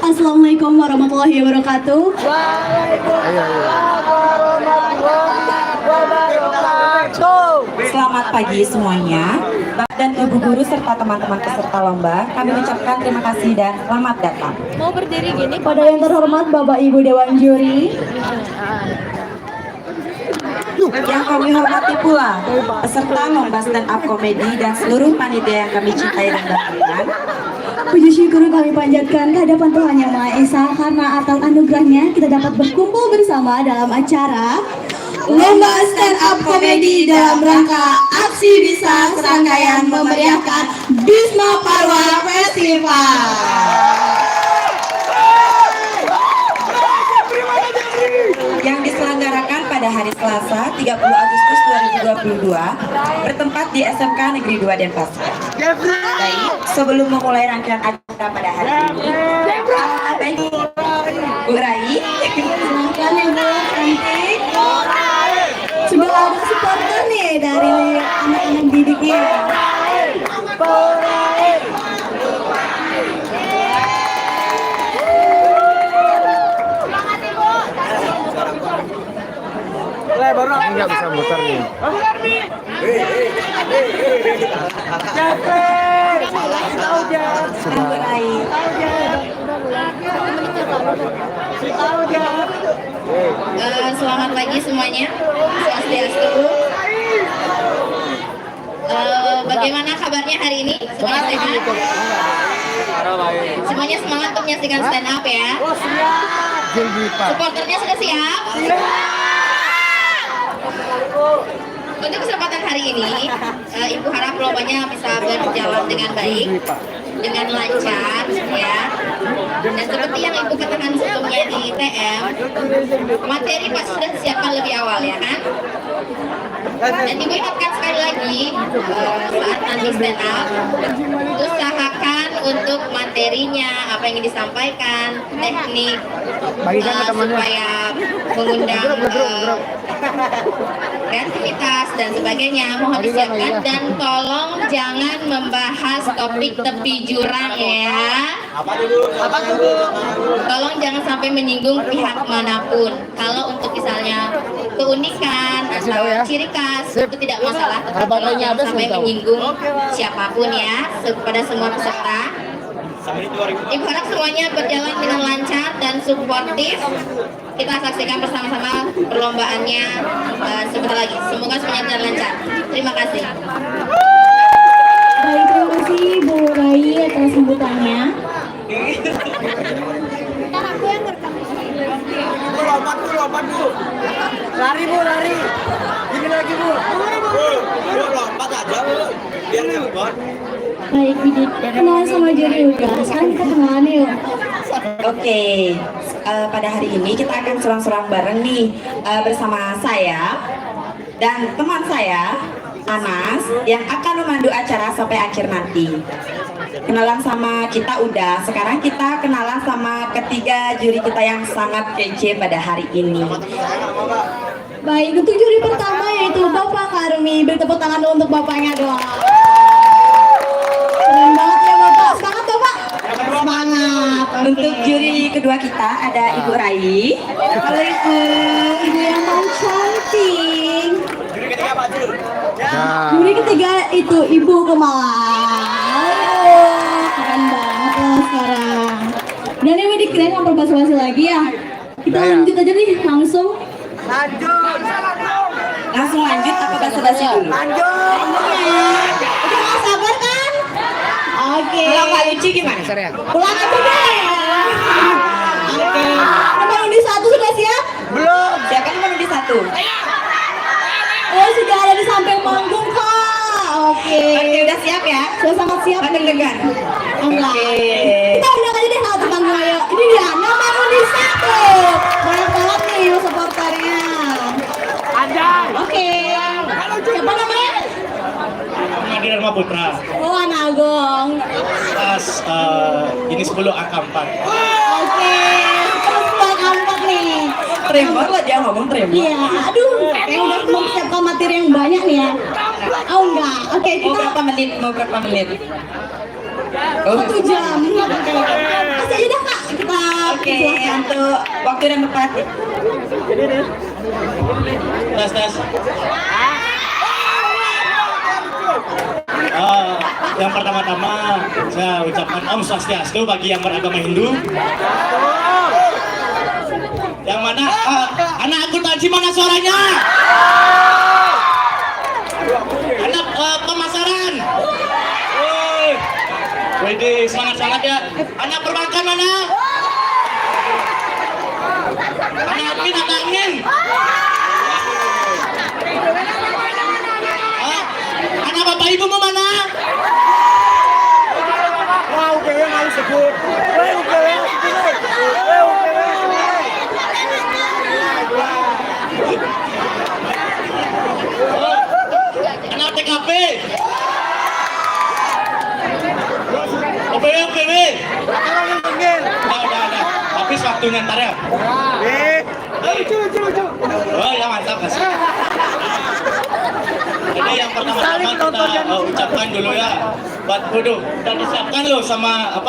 Assalamualaikum warahmatullahi wabarakatuh. Waalaikumsalam warahmatullahi wabarakatuh. Selamat pagi semuanya, Bapak dan Ibu guru serta teman-teman peserta lomba. Kami ucapkan terima kasih dan selamat datang. Mau berdiri gini Pada yang terhormat Bapak Ibu Dewan Juri, Yang kami hormati pula peserta lomba stand up komedi dan seluruh panitia yang kami cintai dan banggakan. puji syukur kami panjatkan kehadapan Tuhan Yang Maha Esa karena atas anugerahnya kita dapat berkumpul bersama dalam acara Lomba Stand Up Komedi dalam rangka Aksi Bisa serangkaian memeriahkan Bisma Parwa Festival. Yang diselenggarakan pada hari Selasa 30 Agustus 2022 bertempat di SMK Negeri 2 Denpasar. Baik, sebelum memulai rangkaian acara pada hari ini, baik Bu Rai, Silahkan Ibu cantik. Sudah ada supporter nih dari anak-anak didiknya. Nggak bisa muter nih. Bu Rai. Selamat pagi semuanya. Swastiastu. Bagaimana kabarnya hari ini? Semuanya sehat? Semuanya semangat untuk menyaksikan stand up ya. Supporternya sudah siap? Untuk kesempatan hari ini, Ibu harap lombanya bisa berjalan dengan baik, dengan lancar, ya. Dan seperti yang Ibu katakan sebelumnya di TM, materi pasti sudah disiapkan lebih awal, ya kan? Dan Ibu ingatkan sekali lagi, saat nanti stand up, usahakan untuk materinya, apa yang ingin disampaikan, teknik, supaya mengundang kreativitas dan sebagainya mohon disiapkan, dan tolong jangan membahas topik tepi jurang ya. Tolong jangan sampai menyinggung pihak manapun. Kalau untuk misalnya keunikan atau ciri khas itu tidak masalah, tetapi tolong jangan sampai menyinggung siapapun ya, kepada semua peserta. Ibu harap semuanya berjalan dengan lancar dan suportif. Kita saksikan bersama-sama perlombaannya sebentar lagi. Semoga semuanya berjalan lancar. Terima kasih. Baik, terima kasih Bu Rai atas sambutannya. Lompat bu. Lari bu, lari. Gini lagi bu. Lompat aja bu. Biar ngebot. Baik, Bidit. Kenalan sama juri udah. Sekarang kita kenalan yuk. Oke, pada hari ini kita akan serang-serang bareng nih bersama saya dan teman saya Anas yang akan memandu acara sampai akhir nanti. Kenalan sama kita udah, sekarang kita kenalan sama ketiga juri kita yang sangat kece pada hari ini. Baik, untuk juri pertama yaitu Bapak Karmi. Beri tepuk tangan dulu untuk Bapaknya doang. Keren banget ya Bapak. Semangat Bapak. Semangat. Untuk juri kedua kita ada Ibu Rai. Halo Ibu. Ibu yang paling cantik. Juri ketiga itu Ibu Kemala. Keren banget loh sekarang. Dan yang dikirain nggak berbahasa-basi lagi ya. Kita lanjut aja nih langsung. Langsung lanjut apa basa-basi dulu? Udah nggak sabar kan? Oke. Kalau nggak lucu gimana? Pulang aja deh. Oke. Nomor undi 1 sudah siap? Belum. Siapa nomor undi 1? Oh, sudah ada di samping panggung kak. Oke. Oke, udah siap ya? Sudah sangat siap. Deg-degan. Enggak. Oke. Kita undang aja deh kalau panggung ayo. Ini dia nomor undi 1. Banyak banget nih supporternya. Oke. Siapa namanya? Adi Dharma Putra. Oh, Anagong. Pas ini 10 angka 4. Oke. Terus buat angkat nih. Tremor lah dia ngomong tremor. Iya, aduh, kayak udah mempersiapkan materi yang banyak nih ya. Oh enggak, oke Mau kita berapa menit? Oh, 1 jam. Oke. Kasih aja dah kak, kita untuk waktu dan tempat. Tes. Yang pertama-tama saya ucapkan Om Swastiastu bagi yang beragama Hindu. Yang mana anak akuntansi mana suaranya? Anak pemasaran. Wede semangat ya. Anak perbankan mana? Anak admin, anak angin. Anak bapak ibu mau mana? Anak TKP. OPW. Udah. Habis waktunya ntar ya. Oh ya mantap kasih. Jadi yang pertama-tama kita ucapkan dulu ya buat Kudu. Udah disiapkan loh sama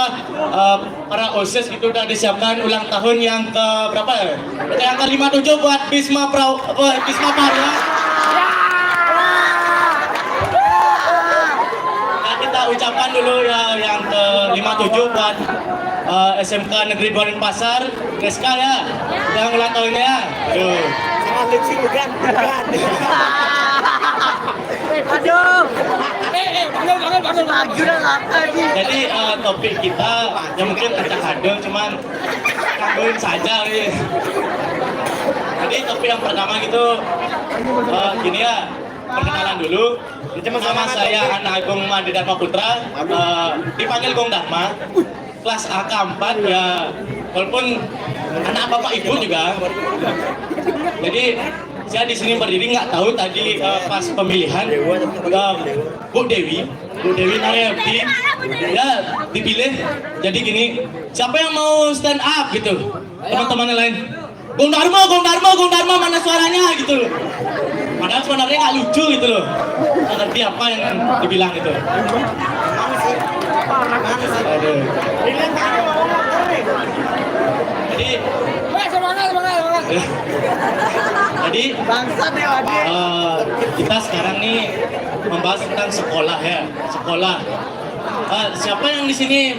para OSIS itu udah disiapkan ulang tahun yang ke berapa ya? Yang ke 57 buat Bisma Parya. Nah, kita ucapkan dulu ya yang ke 57 buat SMK Negeri Denpasar, Reska ya. Yang ulang tahunnya ya. Aduh. Jadi topik kita yang mungkin acak hadeng cuman kangen saja nih. Jadi topik yang pertama gitu gini ya, perkenalan dulu. Sama saya Anak Agung Mandi Dharma Putra, dipanggil Gong Dharma, kelas AK4 ya, walaupun anak bapak ibu juga. Jadi saya di sini berdiri nggak tahu tadi pas pemilihan Bu Dewi Naryawati ya dipilih. Jadi gini, siapa yang mau stand up gitu? Teman-teman yang lain, Gong Dharma mana suaranya gitu. Padahal sebenarnya nggak lucu gitu loh. Nggak ngerti apa yang dibilang itu. Aduh. Jadi kita sekarang nih membahas tentang sekolah ya. Sekolah. Siapa yang di sini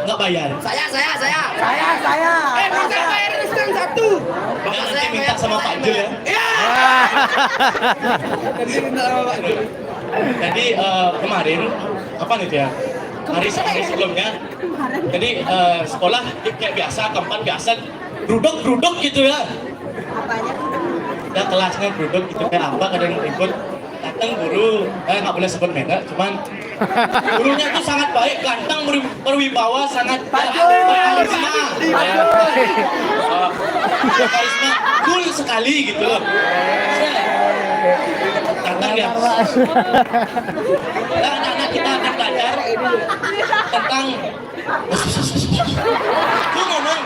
nggak bayar? Saya. Saya bayar sekarang satu. Nanti minta sama Pak Jul ya. Jadi kemarin kapan itu ya? Hari sebelumnya. Jadi sekolah kayak biasa, tempat biasa, brudok gitu ya. Dan kelasnya brudok gitu kayak apa? Kadang ikut datang guru, nggak boleh sebut merek, cuman gurunya itu sangat baik, ganteng, berwibawa, sangat berkarisma, cool sekali gitu loh. Datang dia. Dan anak-anak kita akan belajar tentang gue ngomong,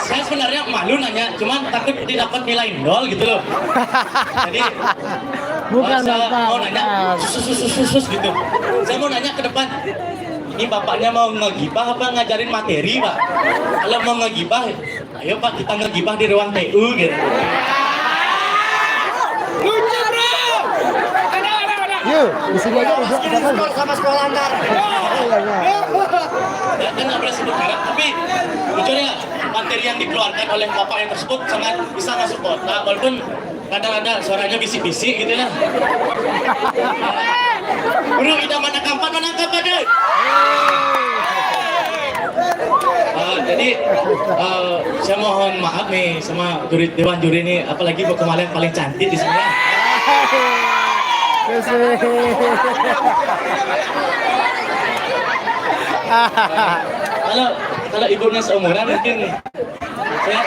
saya sebenarnya malu nanya, cuman takut didapat nilai 0 gitu loh. Jadi saya mau nanya sus gitu. Saya mau nanya ke depan, ini bapaknya mau ngegibah apa ngajarin materi pak? Kalau mau ngegibah, ayo pak kita ngegibah di ruang TU gitu. Yuk, di sini aja udah kita kan. Sama sekolah antar. Ya kan nggak boleh sebut merek, tapi jujur ya materi yang dikeluarkan oleh bapak yang tersebut sangat bisa masuk kota, walaupun kadang-kadang suaranya bisik-bisik gitu ya. Guru idaman kampan menangkap deh. Jadi saya mohon maaf nih sama dewan juri ini, apalagi buat kemarin paling cantik di sini. Kalau ibunya seumuran mungkin saya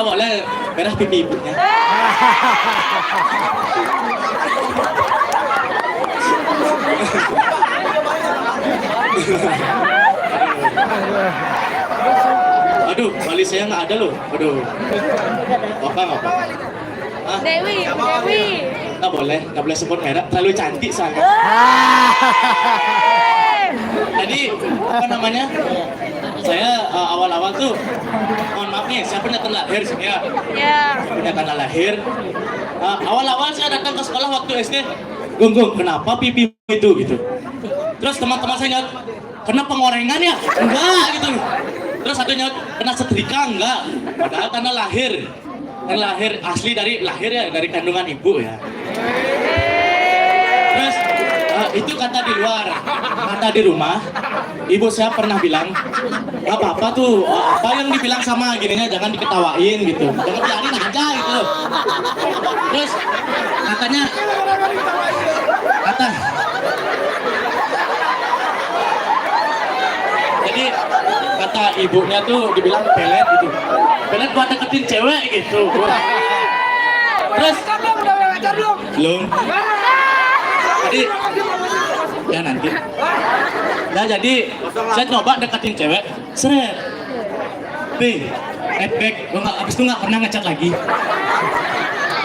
boleh merah pipi ibunya. Aduh, wali saya nggak ada loh. Aduh. Apa? Hah? Dewi. Nggak boleh sebut merek, terlalu cantik soalnya. Jadi, apa namanya? Saya awal-awal tuh, mohon maaf nih, saya punya tanda lahir sini ya. Ya. Punya tanda lahir. Awal-awal saya datang ke sekolah waktu SD, Gung, kenapa pipi itu gitu. Terus teman-teman saya nyat, kena pengorengan ya? Enggak gitu. Terus satunya kena setrika enggak? Padahal karena lahir asli dari lahir ya, dari kandungan ibu ya. Terus itu kata di luar, kata di rumah, ibu saya pernah bilang, apa tuh, apa yang dibilang sama gininya jangan diketawain gitu, jangan biarin aja gitu. Terus katanya, jadi kata ibunya tuh dibilang pelet gitu, pelet buat deketin cewek gitu. Terus belum. Jadi ya nanti. Nah jadi saya coba deketin cewek, seret. Back, abis itu nggak pernah ngechat lagi.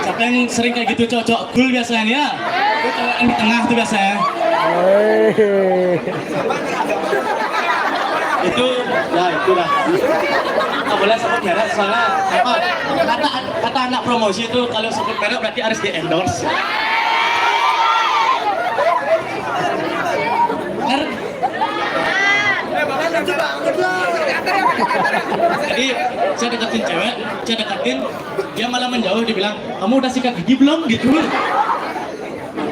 Siapa yang sering kayak gitu cowok cool biasanya ya? Itu cowok yang di tengah tuh biasanya. Itu itulah. Nggak boleh sebut merek soalnya apa? Kata anak promosi itu kalau sebut merek berarti harus di endorse. Jadi saya deketin cewek, dia malah menjauh, dibilang kamu udah sikat gigi belum gitu.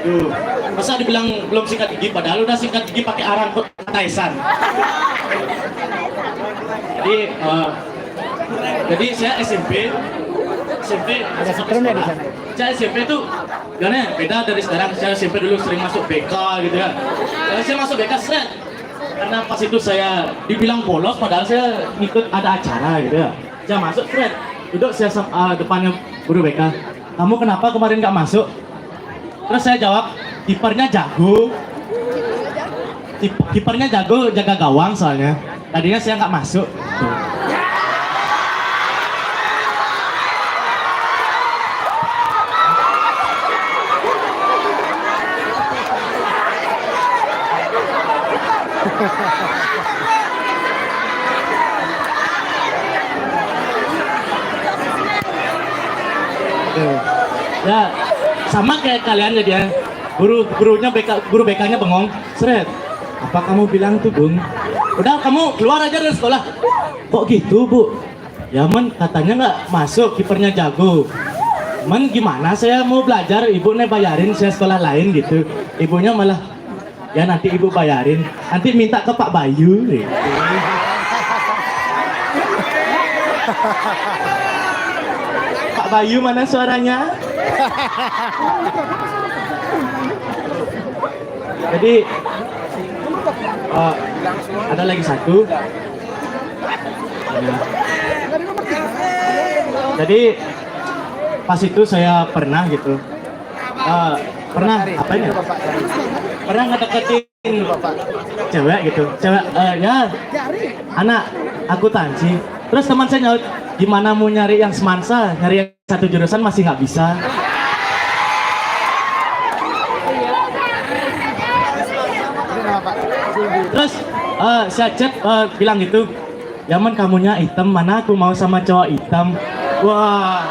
Aduh, masa dibilang belum sikat gigi padahal udah sikat gigi pakai arang Tyson. Jadi saya SMP ada setrum ya di sana. Saya SMP tuh gimana? Beda dari sekarang. Saya SMP dulu sering masuk BK gitu ya. Saya masuk BK set. Karena pas itu saya dibilang bolos padahal saya ngikut ada acara gitu ya. Saya masuk set. Duduk saya depannya guru BK. Kamu kenapa kemarin nggak masuk? Terus saya jawab, kipernya jago. Kipernya jago jaga gawang soalnya. Tadinya saya nggak masuk. Tuh. Ya sama kayak kalian jadi ya. Guru BK-nya bengong. Seret. Apa kamu bilang tuh, Bung? Udah kamu keluar aja dari sekolah. Kok gitu, Bu? Ya men katanya nggak masuk, kipernya jago. Men gimana saya mau belajar, ibunya bayarin saya sekolah lain gitu. Ibunya malah ya nanti ibu bayarin, nanti minta ke Pak Bayu gitu. Pak Bayu mana suaranya? Jadi ada lagi satu. Jadi pas itu saya pernah gitu, pernah apa ini? Pernah ngedeketin cewek gitu, ya anak akuntansi. Terus teman saya nyaut, gimana mau nyari yang semansa, nyari yang satu jurusan masih nggak bisa. Terus saya chat bilang gitu, ya men kamunya hitam, mana aku mau sama cowok hitam. Wah,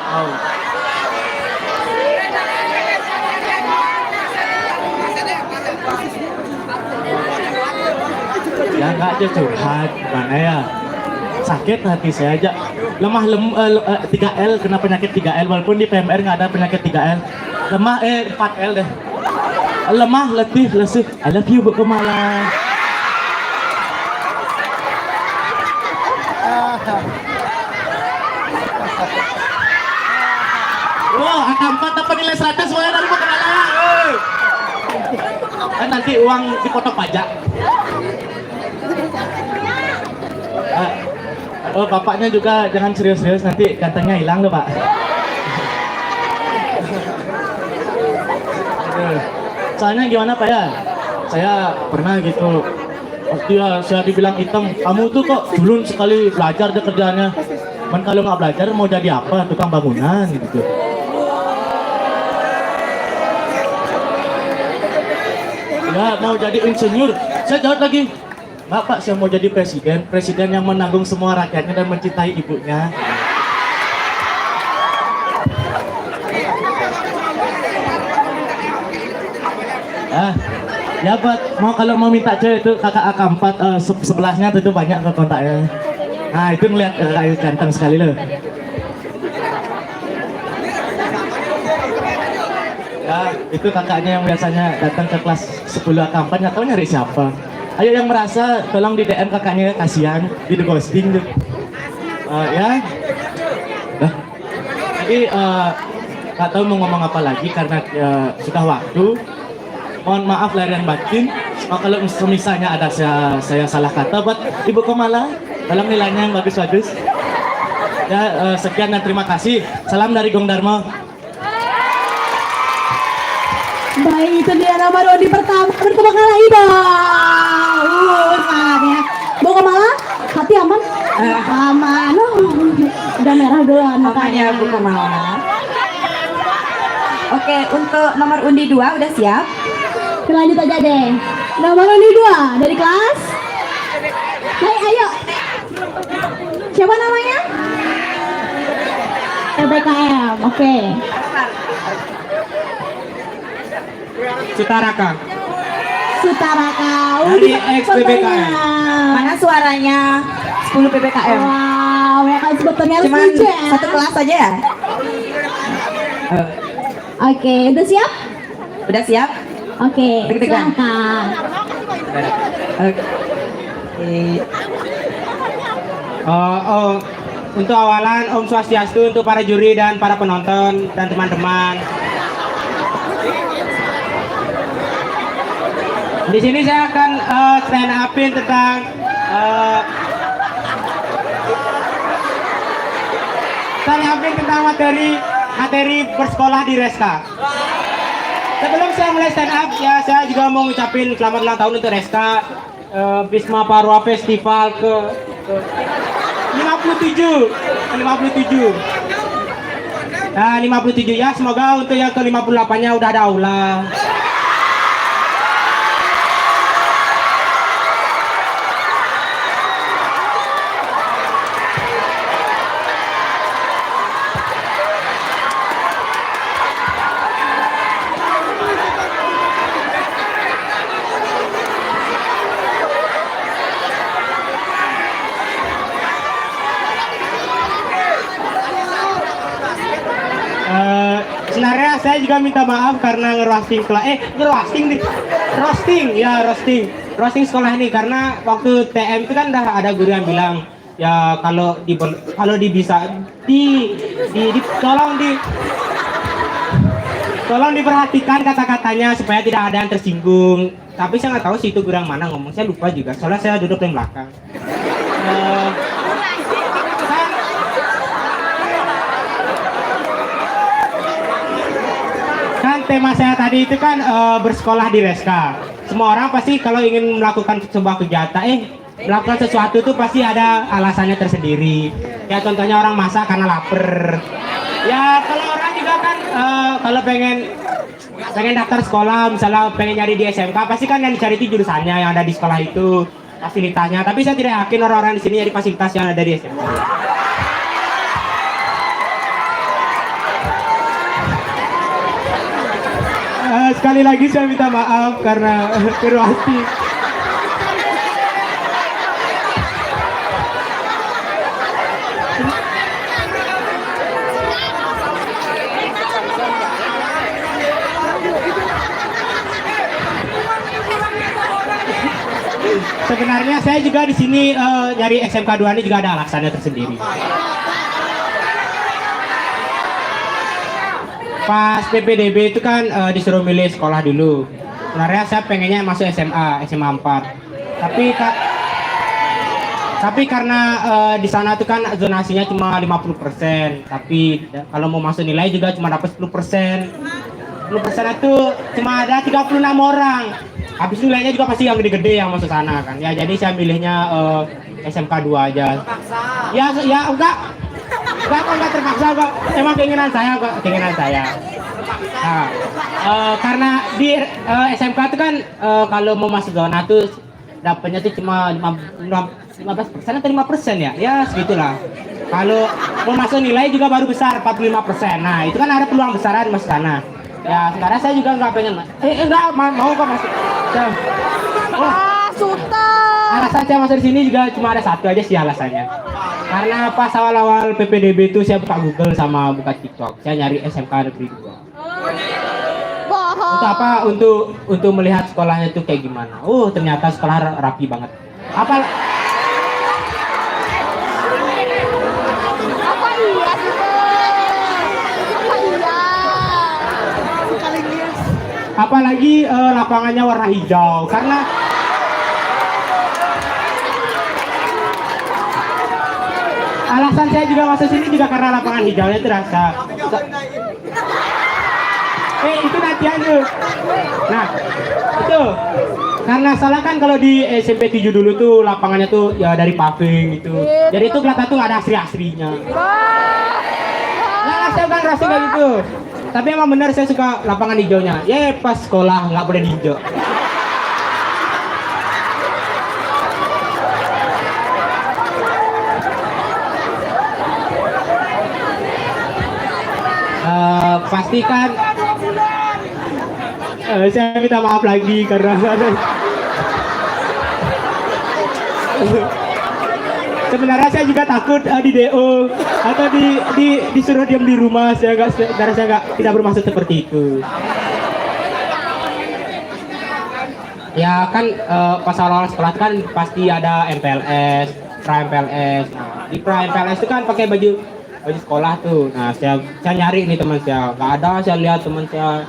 ya nggak aja curhat, mana ya sakit hati saya aja, lemah 3L, kena penyakit 3L, walaupun di PMR nggak ada penyakit 3L, lemah 4L deh, lemah, letih, lesu, I love you Bu Kemala. Wah, angka 4 dapat nilai 100 semuanya dari Bu Kemala. Kan nanti uang dipotong pajak. Oh, bapaknya juga jangan serius-serius, nanti gantengnya hilang loh, Pak. Soalnya gimana Pak ya? Saya pernah gitu Pasti ya saya dibilang hitam. Kamu tuh kok dulu sekali belajar deh kerjaannya. Man kalau nggak belajar mau jadi apa? Tukang bangunan gitu. Ya mau jadi insinyur. Saya jawab lagi. Nggak Pak, saya mau jadi presiden. Presiden yang menanggung semua rakyatnya dan mencintai ibunya. Ya buat kalau mau minta cewek itu kakak AK4 sebelahnya itu banyak ke kontaknya. Nah itu ngeliat kakak ganteng sekali loh. Ya itu kakaknya yang biasanya datang ke kelas 10 AK4 nggak tahu nyari siapa. Ayo yang merasa tolong di DM kakaknya, kasihan di ghosting tuh. Ya. Jadi nggak tahu mau ngomong apa lagi karena sudah waktu. Mohon maaf lahir dan batin. Kalau misalnya ada saya salah kata buat Ibu Komala, dalam nilainya yang bagus-bagus. Ya sekian dan terima kasih. Salam dari Gong Darmo. Baik, itu dia nomor undi pertama bertemu kali Ibu. Semangat ya. Bu Komala, hati aman? Aman. Udah merah duluan Makanya Bu Komala. Oke, untuk nomor undi 2 udah siap? Lanjut aja deh. Nomor undi 2 dari kelas. Baik, ayo. Siapa namanya? PPKM. Oke. Sutaraka. Sutaraka. Dari ex-PPKM. Mana suaranya 10 PPKM? Wow, ya kan sebetulnya harus Cuman lucu ya. satu kelas aja ya? Oke, udah siap? Udah siap? Oke, Deg-degan. silakan. Oke. Untuk awalan Om Swastiastu untuk para juri dan para penonton dan teman-teman. Di sini saya akan stand upin tentang materi bersekolah di Reska. Sebelum saya mulai stand up, ya saya juga mau ngucapin selamat ulang tahun untuk Reska Bisma Parwa Festival ke 57. Nah, 57 ya, semoga untuk yang ke 58-nya udah ada aula. Sebenarnya saya juga minta maaf karena roasting sekolah ini karena waktu TM itu kan udah ada guru yang bilang ya kalau tolong diperhatikan kata-katanya supaya tidak ada yang tersinggung. Tapi saya nggak tahu sih itu guru yang mana ngomong, saya lupa juga soalnya saya duduk di belakang. Kan tema saya tadi itu kan bersekolah di Reska. Semua orang pasti kalau ingin melakukan sebuah kegiatan, melakukan sesuatu itu pasti ada alasannya tersendiri. Ya contohnya orang masak karena lapar. Ya kalau orang juga kan kalau pengen daftar sekolah, misalnya pengen nyari di SMK, pasti kan yang dicari itu jurusannya yang ada di sekolah itu, fasilitasnya. Tapi saya tidak yakin orang-orang di sini nyari fasilitas yang ada di SMK. Sekali lagi saya minta maaf karena keruasi. Sebenarnya saya juga di sini nyari SMK 2 ini juga ada alasannya tersendiri. Pas PPDB itu kan disuruh milih sekolah dulu. Sebenarnya saya pengennya masuk SMA 4. Tapi karena di sana itu kan zonasinya cuma 50%. Tapi kalau mau masuk nilai juga cuma dapat 10%. 10% itu cuma ada 36 orang. Habis itu nilainya juga pasti yang gede-gede yang masuk sana kan. Ya jadi saya milihnya SMK 2 aja. Ya enggak terpaksa kok. Emang keinginan saya kok, keinginan saya. Nah, karena di SMK itu kan kalau mau masuk zona tuh dapatnya tuh cuma 15% atau 5% ya? Ya segitulah. Kalau mau masuk nilai juga baru besar 45%. Nah itu kan ada peluang besaran masuk sana. Ya sekarang saya juga nggak pengen enggak mau kok masuk. Alasan saya masuk di sini juga cuma ada satu aja sih alasannya. Karena pas awal-awal PPDB itu saya buka Google sama buka TikTok, saya nyari SMK negeri 2. Untuk apa? Untuk melihat sekolahnya itu kayak gimana. Ternyata sekolah rapi banget. Apalagi lapangannya warna hijau karena alasan saya juga masuk sini juga karena lapangan hijaunya terasa. Itu nantian tuh. Nah, itu karena salah kan kalau di SMP 7 dulu tuh lapangannya tuh ya dari paving gitu. Jadi itu kelihatan tuh ada asri-asrinya. Nah, saya kan rasa kayak gitu. Tapi emang benar saya suka lapangan hijaunya. Ya pas sekolah nggak boleh di hijau. Pastikan saya minta maaf lagi karena sebenarnya saya juga takut di DO atau disuruh diam di rumah. Saya tidak bermaksud seperti itu. Ya kan pas awal sekolah kan pasti ada MPLS, pra MPLS. Nah, di pra MPLS itu kan pakai baju sekolah tuh. Nah saya nyari nih teman saya, nggak ada. Saya lihat teman saya.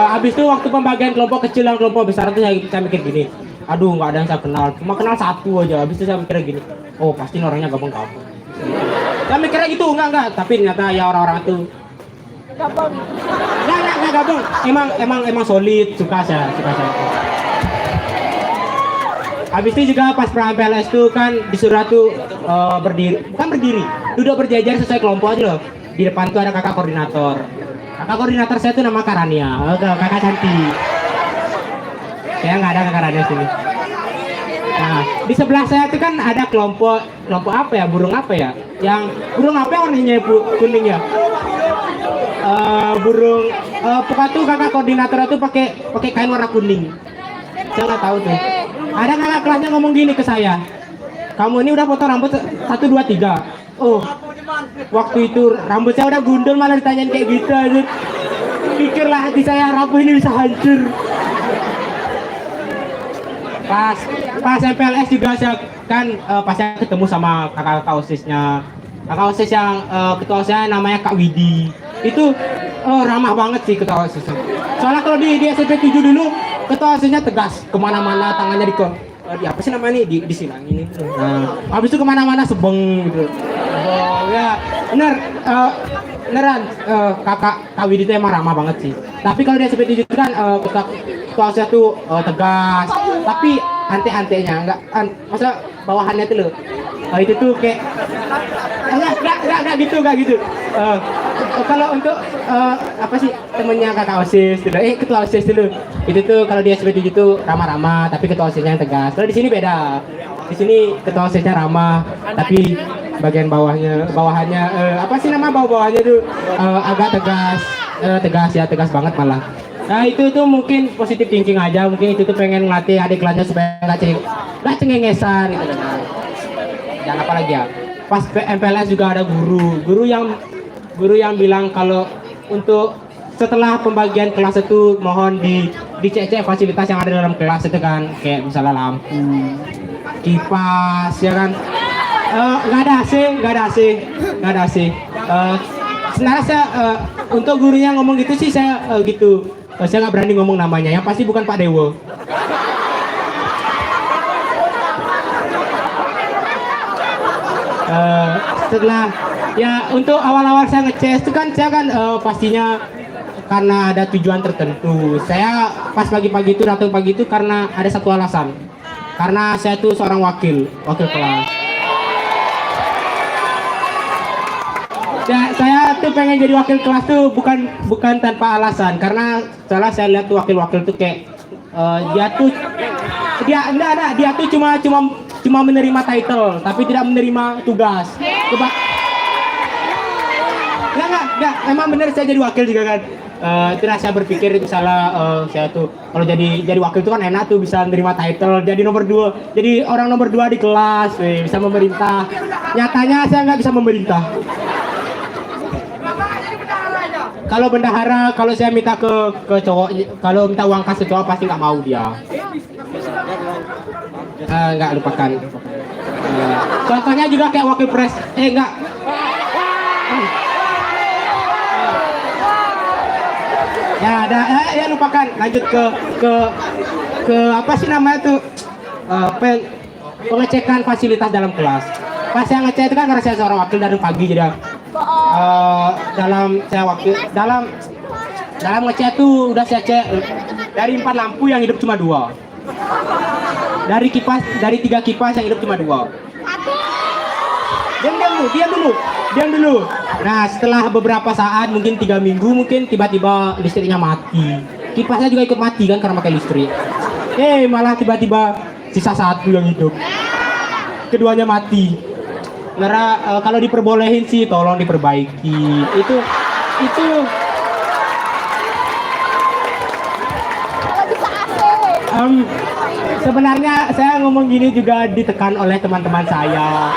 Habis itu waktu pembagian kelompok kecil dan kelompok besar itu saya mikir gini, aduh nggak ada yang saya kenal, cuma kenal satu aja. Habis itu saya mikir gini, oh pasti orangnya gabung-gabung. Saya mikirnya gitu, enggak, tapi ternyata ya orang-orang itu gabung. Enggak gabung, emang solid, suka saya. Habis itu juga pas pra MPLS tuh kan disuruh tuh duduk berjajar sesuai kelompok aja loh. Di depan tuh ada kakak koordinator. Kakak koordinator saya tuh nama Karania, kakak cantik. Saya nggak ada kakak Rania sini. Nah, di sebelah saya tuh kan ada kelompok apa ya, burung apa ya? Yang burung apa yang warnanya kuning ya? Pokoknya tuh kakak koordinator tuh pakai kain warna kuning. Saya nggak tahu tuh. Ada kakak kelasnya ngomong gini ke saya, kamu ini udah potong rambut 1, 2, 3. Oh, waktu itu rambut saya udah gundul malah ditanyain kayak gitu aja. Pikirlah hati saya, rambut ini bisa hancur. Pas MPLS juga saya kan pas saya ketemu sama kakak OSIS-nya. Kakak OSIS yang ketua OSIS-nya namanya Kak Widi. Itu ramah banget sih ketua OSIS. Soalnya kalau di SMP 7 dulu ketua OSIS-nya tegas, kemana-mana tangannya apa sih namanya nih di silangin itu. Nah, habis itu kemana-mana sebeng gitu. Oh ya, beneran kakak Kak Widi itu emang ramah banget sih. Tapi kalau di SMP 7 kan ketua OSIS tuh tegas, tapi ante-antenya masa bawahannya tuh loh. Itu tuh kayak enggak gitu. Kalau untuk apa sih temennya kakak OSIS dulu, ketua OSIS dulu. Itu tuh kalau di SMP 7 tuh ramah-ramah, tapi ketua OSISnya yang tegas. Kalau di sini beda. Di sini ketua OSISnya ramah, tapi bagian bawahannya apa sih nama bawahnya tuh agak tegas banget malah. Nah itu tuh mungkin positif thinking aja, mungkin itu tuh pengen ngelatih adik kelasnya supaya nggak cengengesan gitu. Dan apa lagi ya, pas MPLS juga ada guru yang bilang kalau untuk setelah pembagian kelas itu mohon dicek fasilitas yang ada dalam kelas itu kan, kayak misalnya lampu, kipas ya kan. Nggak ada AC. Sebenarnya saya untuk gurunya ngomong gitu sih saya gitu. Saya nggak berani ngomong namanya, yang pasti bukan Pak Dewo. Setelah ya untuk awal-awal saya nge-CS itu kan saya kan pastinya karena ada tujuan tertentu. Saya pas pagi-pagi itu datang pagi itu karena ada satu alasan. Karena saya itu seorang wakil kelas. Ya, saya tuh pengen jadi wakil kelas tuh bukan tanpa alasan, karena setelah saya lihat tuh wakil-wakil tuh kayak dia tuh cuma menerima title tapi tidak menerima tugas. Enggak, emang bener saya jadi wakil juga kan. Itulah saya berpikir misalnya saya tuh kalau jadi wakil itu kan enak tuh, bisa menerima title, jadi nomor 2, jadi orang nomor 2 di kelas, bisa memerintah. Nyatanya saya nggak bisa memerintah. Kalau bendahara, kalau saya minta ke cowok, kalau minta uang kas ke cowok pasti nggak mau dia. Nggak, lupakan. Contohnya juga kayak wakil pres, enggak. Ya lupakan. Lanjut ke apa sih namanya tuh, pengecekan fasilitas dalam kelas. Pas saya ngecek itu kan karena saya seorang wakil dari pagi, jadi dalam ngecek tuh udah saya cek dari 4 lampu yang hidup cuma 2. Dari 3 kipas yang hidup cuma 2. Diam dulu. Nah, setelah beberapa saat, mungkin 3 minggu, mungkin tiba-tiba listriknya mati. Kipasnya juga ikut mati kan karena pakai listrik. Malah tiba-tiba sisa 1 yang hidup. Keduanya mati. Karena kalau diperbolehin sih tolong diperbaiki. Itu sebenarnya saya ngomong gini juga ditekan oleh teman-teman saya.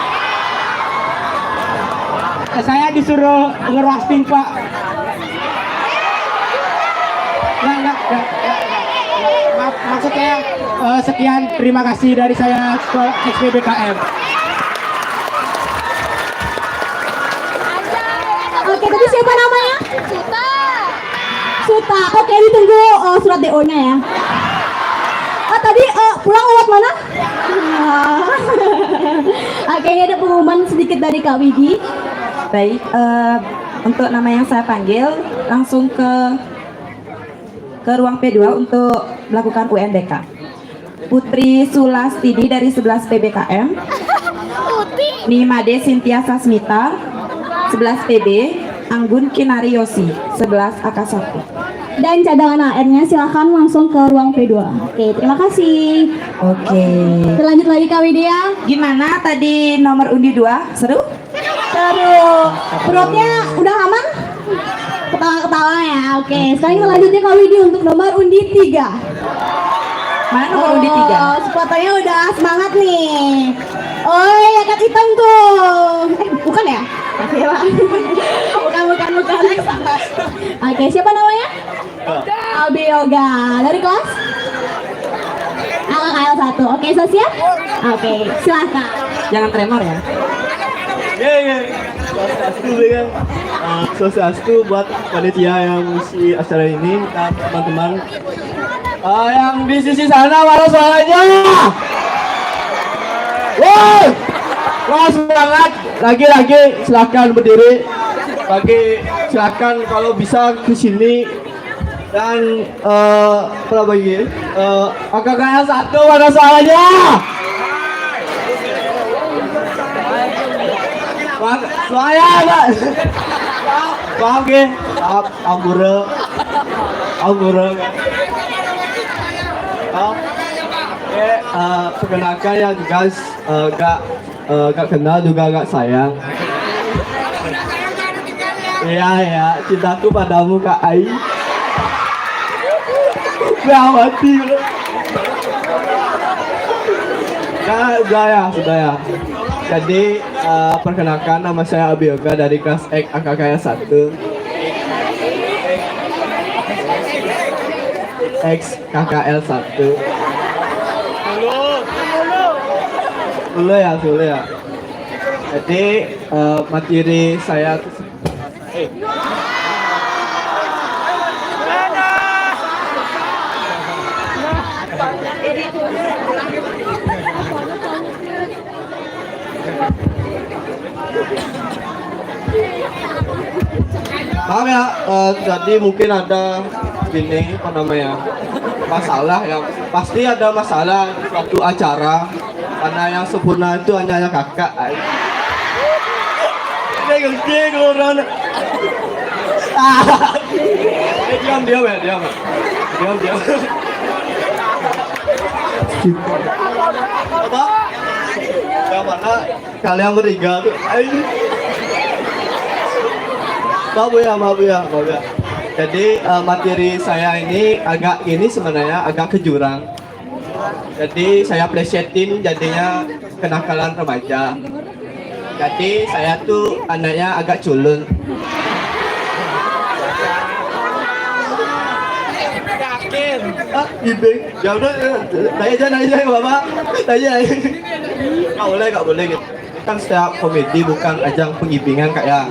Saya disuruh ngerosting, Pak. Enggak. Maaf, maksudnya sekian, terima kasih dari saya ke XPBKM. Oke, tadi siapa namanya? Suta. Oke, ditunggu surat DO-nya ya. Tadi pulang lewat mana? Oke, ini ada pengumuman sedikit dari Kak Widi. Baik, untuk nama yang saya panggil langsung ke ruang P2 untuk melakukan UNBK. Putri Sulastidi dari 11 PBKM. Nimade Cynthia Sasmita 11 PB. Anggun Kinari Yosi 11 AK1. Dan cadangan AR-nya silahkan langsung ke ruang P2. Oke, terima kasih. Oke. Kita lanjut lagi Kak Widya. Gimana tadi nomor undi 2? Seru? Seru. Perutnya udah aman? Ketawa-ketawa ya. Oke, sekarang kita lanjutnya Kak Widya untuk nomor undi 3. Mana nomor undi 3? Fotonya udah semangat nih. Oh, ya Kak hitam tuh. Bukan ya? Oke, Pak. Bukan. Oke, siapa namanya? Albi Yoga. Dari kelas? AKL 1. Oke, so siap? Oke, silakan. Jangan tremor ya. Swastiastu ya. Swastiastu buat panitia yang mengisi acara ini, dan teman-teman yang di sisi sana, mana suaranya? Woi, semangat. Lagi silakan berdiri. Silakan kalau bisa ke sini. Dan apa lagi? AKKL 1 mana suaranya? Suara enggak? Paham ke? Ampura. Perkenalkan yang guys, gak kenal juga gak sayang. Ya, cintaku padamu Kak Ai. Gak mati. Sudah ya. Jadi perkenalkan, nama saya Abi Yoga dari kelas X AKKL 1. X KKL 1. Dulu ya. Jadi materi saya Maaf ya, jadi mungkin ada gini apa namanya masalah yang pasti ada masalah di suatu acara karena yang sempurna itu hanya kakak. Dia gede orang. Diam diam ya diam. Apa? Yang mana kalian bertiga tuh? Maaf ya. Jadi materi saya ini agak ini sebenarnya agak kejurang. Jadi saya plesetin jadinya kenakalan remaja. Jadi saya tuh anaknya agak culun. Ibing, ya udah, tanya aja bapak, tanya. Gak boleh gitu. Kan setiap komedi bukan ajang pengibingan kayak.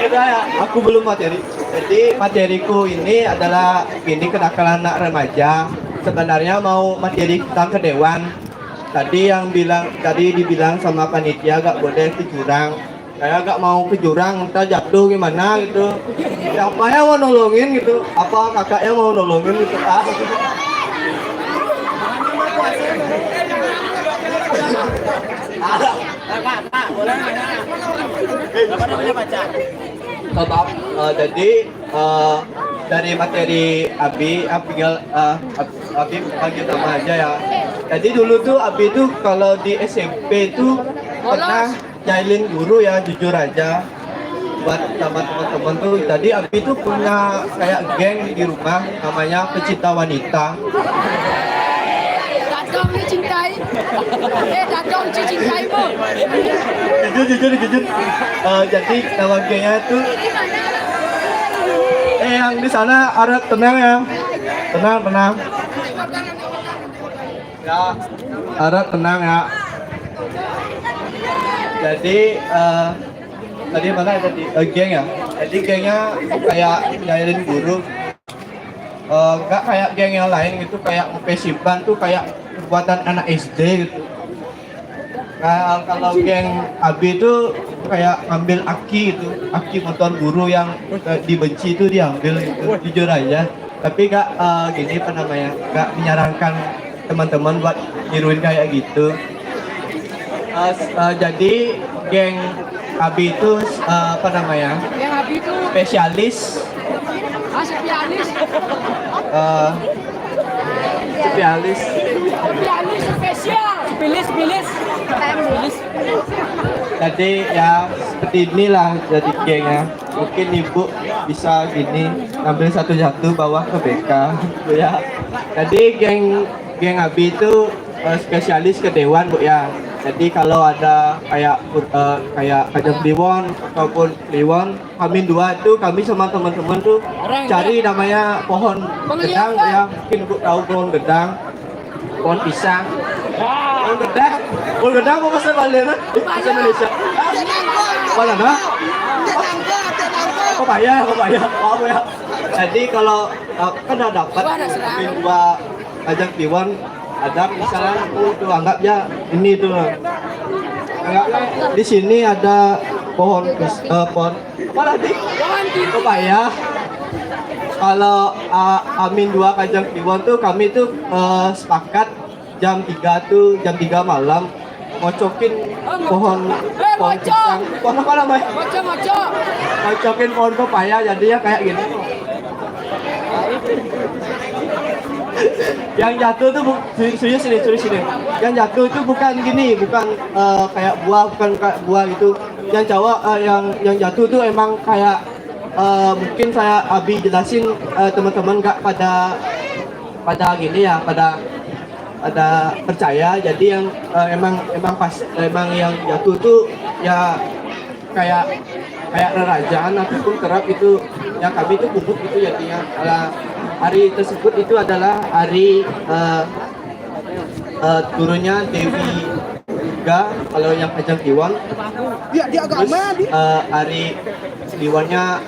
Ya, aku belum materi. Jadi materiku ini adalah ini kenakalan anak remaja. Sebenarnya mau materi tentang ke dewan. Tadi dibilang sama panitia gak boleh ke jurang. Saya gak mau ke jurang, entah jatuh gimana gitu. Siapa yang mau nolongin gitu? Apa kakaknya mau nolongin gitu? Tetap jadi dari materi Abi panggil nama aja ya. Jadi dulu tuh Abi tuh kalau di SMP tuh pernah jahilin guru ya, jujur aja buat sama teman-teman tuh. Jadi Abi tuh punya kayak geng di rumah namanya Pecinta Wanita. Dadong dicintai. Dadong dicintai bu. Jujur. Jadi nama gengnya tuh yang di sana ada tenang ya. Tenang. Ya, ada tenang ya. Jadi tadi mana tadi geng ya. Jadi gengnya kayak jahilin guru. Enggak kayak geng yang lain gitu, kayak simpan tuh kayak perbuatan anak SD gitu. Nah, kalau geng Abi itu kayak ngambil aki gitu, aki motor guru yang dibenci itu diambil gitu, jujur aja. Tapi gak gini apa namanya, gak menyarankan teman-teman buat niruin kayak gitu. Jadi geng Abi itu apa namanya? Yang Abi itu Spesialis. Spesialis. Spesialis spesial. Bilis. Jadi ya seperti inilah jadi gengnya. Mungkin ibu bisa gini ambil satu-satu bawa ke BK ya. Jadi geng Abi itu spesialis ke dewan bu ya. Jadi kalau ada kayak Kajang Kliwon ataupun Kliwon, kami dua itu kami sama teman-teman tuh cari namanya pohon gedang ya, mungkin bu tahu pohon gedang, pohon pisang, pohon gedang mau bahasa Indonesia, mana nah? Kopaya, apa ya? Jadi kalau kan ada dapat mungkin dua Kajang Kliwon. Ada misalnya tuh anggap ya ini tuh anggapnya di sini ada pohon apa lagi pepaya. Kalau Amin 2 Kajang Kliwon tuh kami tuh sepakat jam 3 malam ngocokin pohon pisang, pohon apa namanya? Ngocokin pohon pepaya jadinya kayak gini. Yang jatuh tuh sini. Yang jatuh itu bukan gini, bukan kayak buah gitu. Yang yang jatuh tuh emang kayak mungkin saya Abi jelasin teman-teman nggak pada gini ya, pada percaya. Jadi yang emang yang jatuh tuh ya kayak kerajaan ataupun kerap itu yang kami itu kubuk itu jadinya. Hari tersebut itu adalah hari turunnya Dewi Durga kalau yang Kajang Kliwon. Terus hari Kliwonnya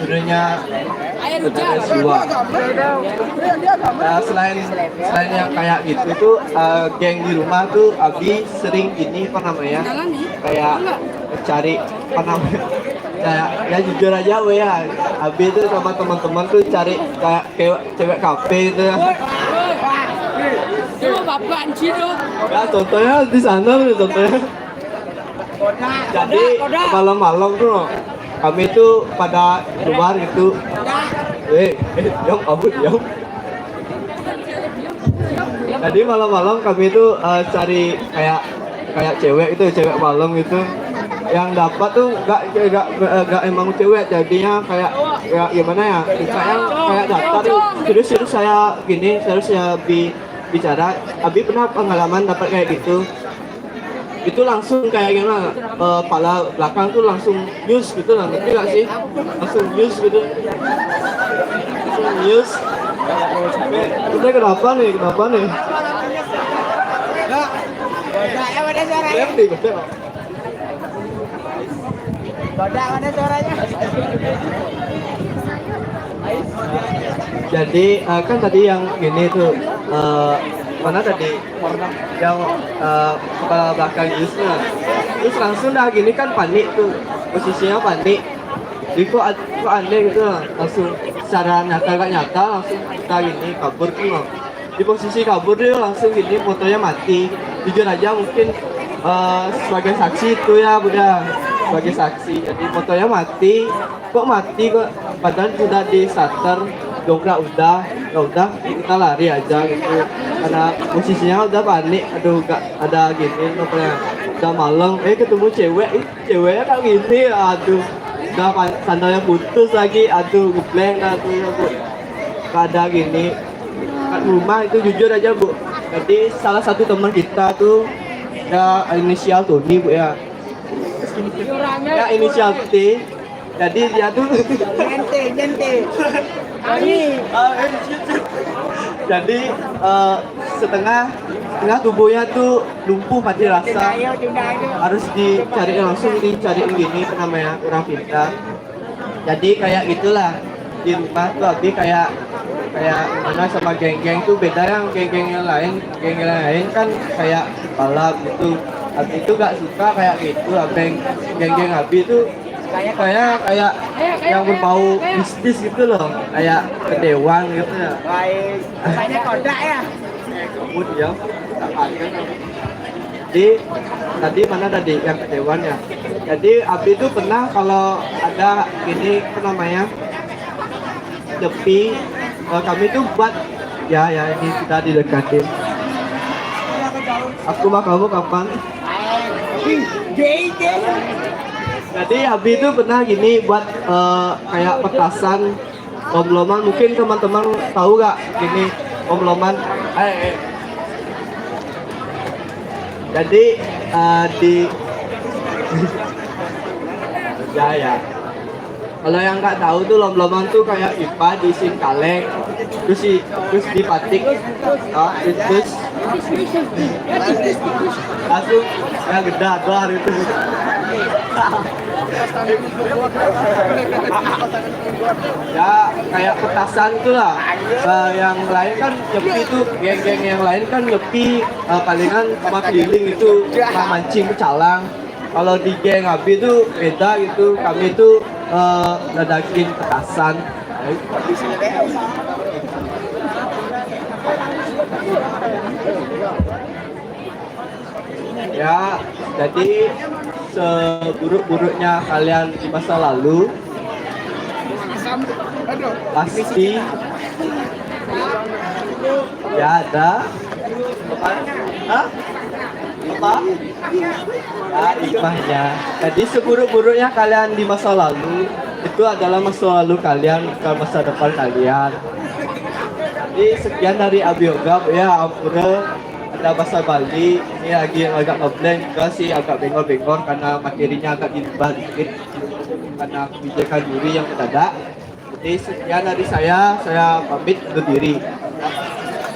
turunnya Air hujan. ada jiwa. Nah, selain yang kayak gitu tuh geng di rumah tuh Abi sering ini apa namanya kayak cari apa namanya ya jujur aja we ya Abi tuh sama teman-teman tuh cari kayak cewek kafe gitu ya. Itu bapak anjir tuh. Ya contohnya di sana tuh contohnya. Jadi malam-malam tuh kami tuh pada keluar gitu. Yong abut yong. Jadi malam-malam kami tuh cari kayak cewek itu cewek malam gitu. Yang dapat tuh gak emang cewek jadinya kayak gimana ya? Kayak datar tuh. Terus saya gini, terus saya bicara. Abi pernah pengalaman dapat kayak gitu. Itu langsung kayak gimana pala belakang tuh langsung news gitu lah, ngerti gak sih? Langsung news gitu, langsung news. Kita kenapa nih? Jadi kan tadi yang gini tuh mana tadi yang kepala belakang Yusnya terus langsung dah gini kan panik tuh posisinya panik jadi kok aneh gitu lah. Langsung secara nyata langsung kita gini kabur tuh loh. Di posisi kabur dia langsung gini motornya mati. Jujur aja mungkin sebagai saksi itu ya Bunda, sebagai saksi jadi motornya mati kok padahal sudah di starter dongkrak udah kita lari aja gitu karena posisinya udah panik. Aduh gak ada gini pokoknya udah malam ketemu ceweknya kan gini aduh udah sandalnya putus lagi aduh ngebleng gak ada gini kat rumah itu jujur aja Bu. Jadi salah satu teman kita tuh ya inisial Tony Bu ya inisial T. Jadi dia tuh gente jadi setengah tubuhnya tuh lumpuh mati rasa, harus dicariin gini namanya orang pintar. Jadi kayak gitulah di rumah tuh Abi kayak mana sama geng-geng tuh beda. Yang geng-geng yang lain kan kayak balap gitu. Abi itu gak suka kayak gitu. Geng-geng Abi tuh kayak yang berbau mistis gitu loh, kayak kedewan gitu ya. Baik, kontrak ya. Kebut ya. Jadi tadi mana tadi yang kedewan ya. Jadi Abi itu pernah kalau ada ini apa namanya tepi kami tuh buat ya ini kita didekatin. Aku mah kamu kapan? Jadi Abi itu pernah gini buat kayak petasan Om-Loman, mungkin teman-teman tahu gak gini Om-Loman. Jadi di ya kalau yang nggak tahu tuh Om-Loman tuh kayak IPA diisiin kaleng terus dipatik terus langsung ya gede doar itu. Ya kayak petasan tuh lah. Yang lain kan nyepi tuh, geng-geng yang lain kan nyepi palingan sama keliling itu mancing calang. Kalau di geng Abi tuh beda gitu, kami tuh ngadakin petasan. Ya, jadi seburuk-buruknya kalian di masa lalu pasti ya ada apa? Ya, hikmahnya. Jadi seburuk-buruknya kalian di masa lalu itu adalah masa lalu kalian, bukan masa depan kalian. Jadi sekian dari Abi Yoga ya, ampura. Ada bahasa Bali, ini lagi agak ngeblend juga sih, agak bengor-bengor karena materinya agak dirubah dikit karena kebijakan juri yang mendadak. Jadi sekian dari saya pamit undur diri.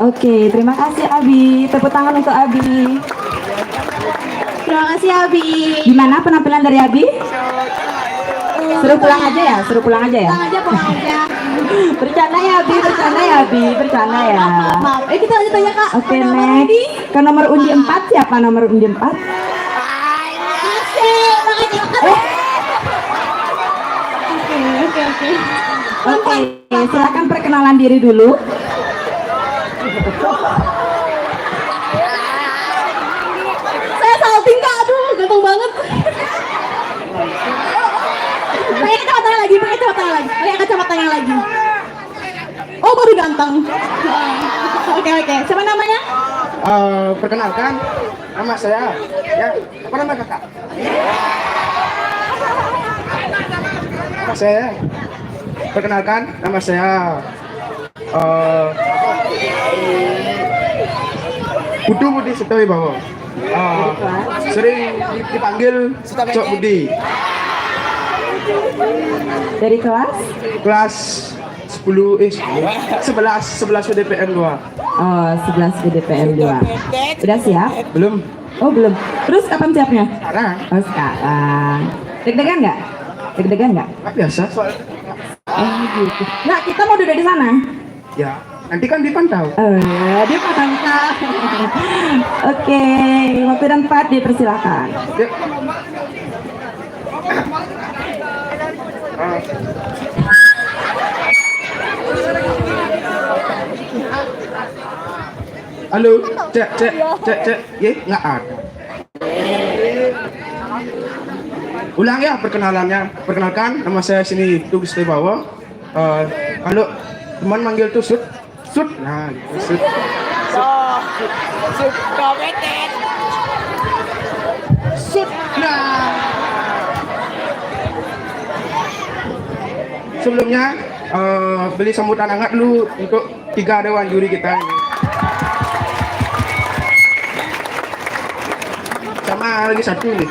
Oke, terima kasih Abi. Tepuk tangan untuk Abi. Terima kasih Abi. Gimana penampilan dari Abi? Suruh pulang aja ya? Pulang aja. Bercanda ya, Bi, bercanda ya, Bi, bercanda ya. Maaf. Kita lanjut tanya Kak. Oke, Ada apa next. lagi? Ke nomor undi 4, siapa nomor undi 4? Asik, makasih. Oke. Oke, silakan perkenalan diri dulu. Saya salting Kak, aduh ganteng banget. Pakai kacamatanya lagi. Pakai kacamatanya lagi. Oh baru ganteng. Oke. Siapa namanya? Perkenalkan, nama saya. Ya, apa nama kakak? Nama saya. Perkenalkan, nama saya. Budu Budi Setowibowo. Sering dipanggil Cok Budi. Dari kelas? Kelas 11 PDPM 2. Oh, 11 BDPM 2. Udah siap? Belum. Oh, belum. Terus kapan siapnya? Sekarang. Oh, sekarang. Deg-degan nggak? Nggak biasa soal. Oh, gitu. Nggak, kita mau duduk di sana. Ya, nanti kan dipantau. Dia patangka. Oke, waktu dan tempat dipersilakan. Ya. Halo, cek, ye, nggak ada. Ulang ya perkenalannya. Perkenalkan, nama saya sini Tugas Tebawa. Kalau teman manggil tuh Sud, nah gitu, Sud. Sud, nah. Sebelumnya beli sambutan hangat dulu untuk 3 dewan juri kita ini. Sama lagi satu nih,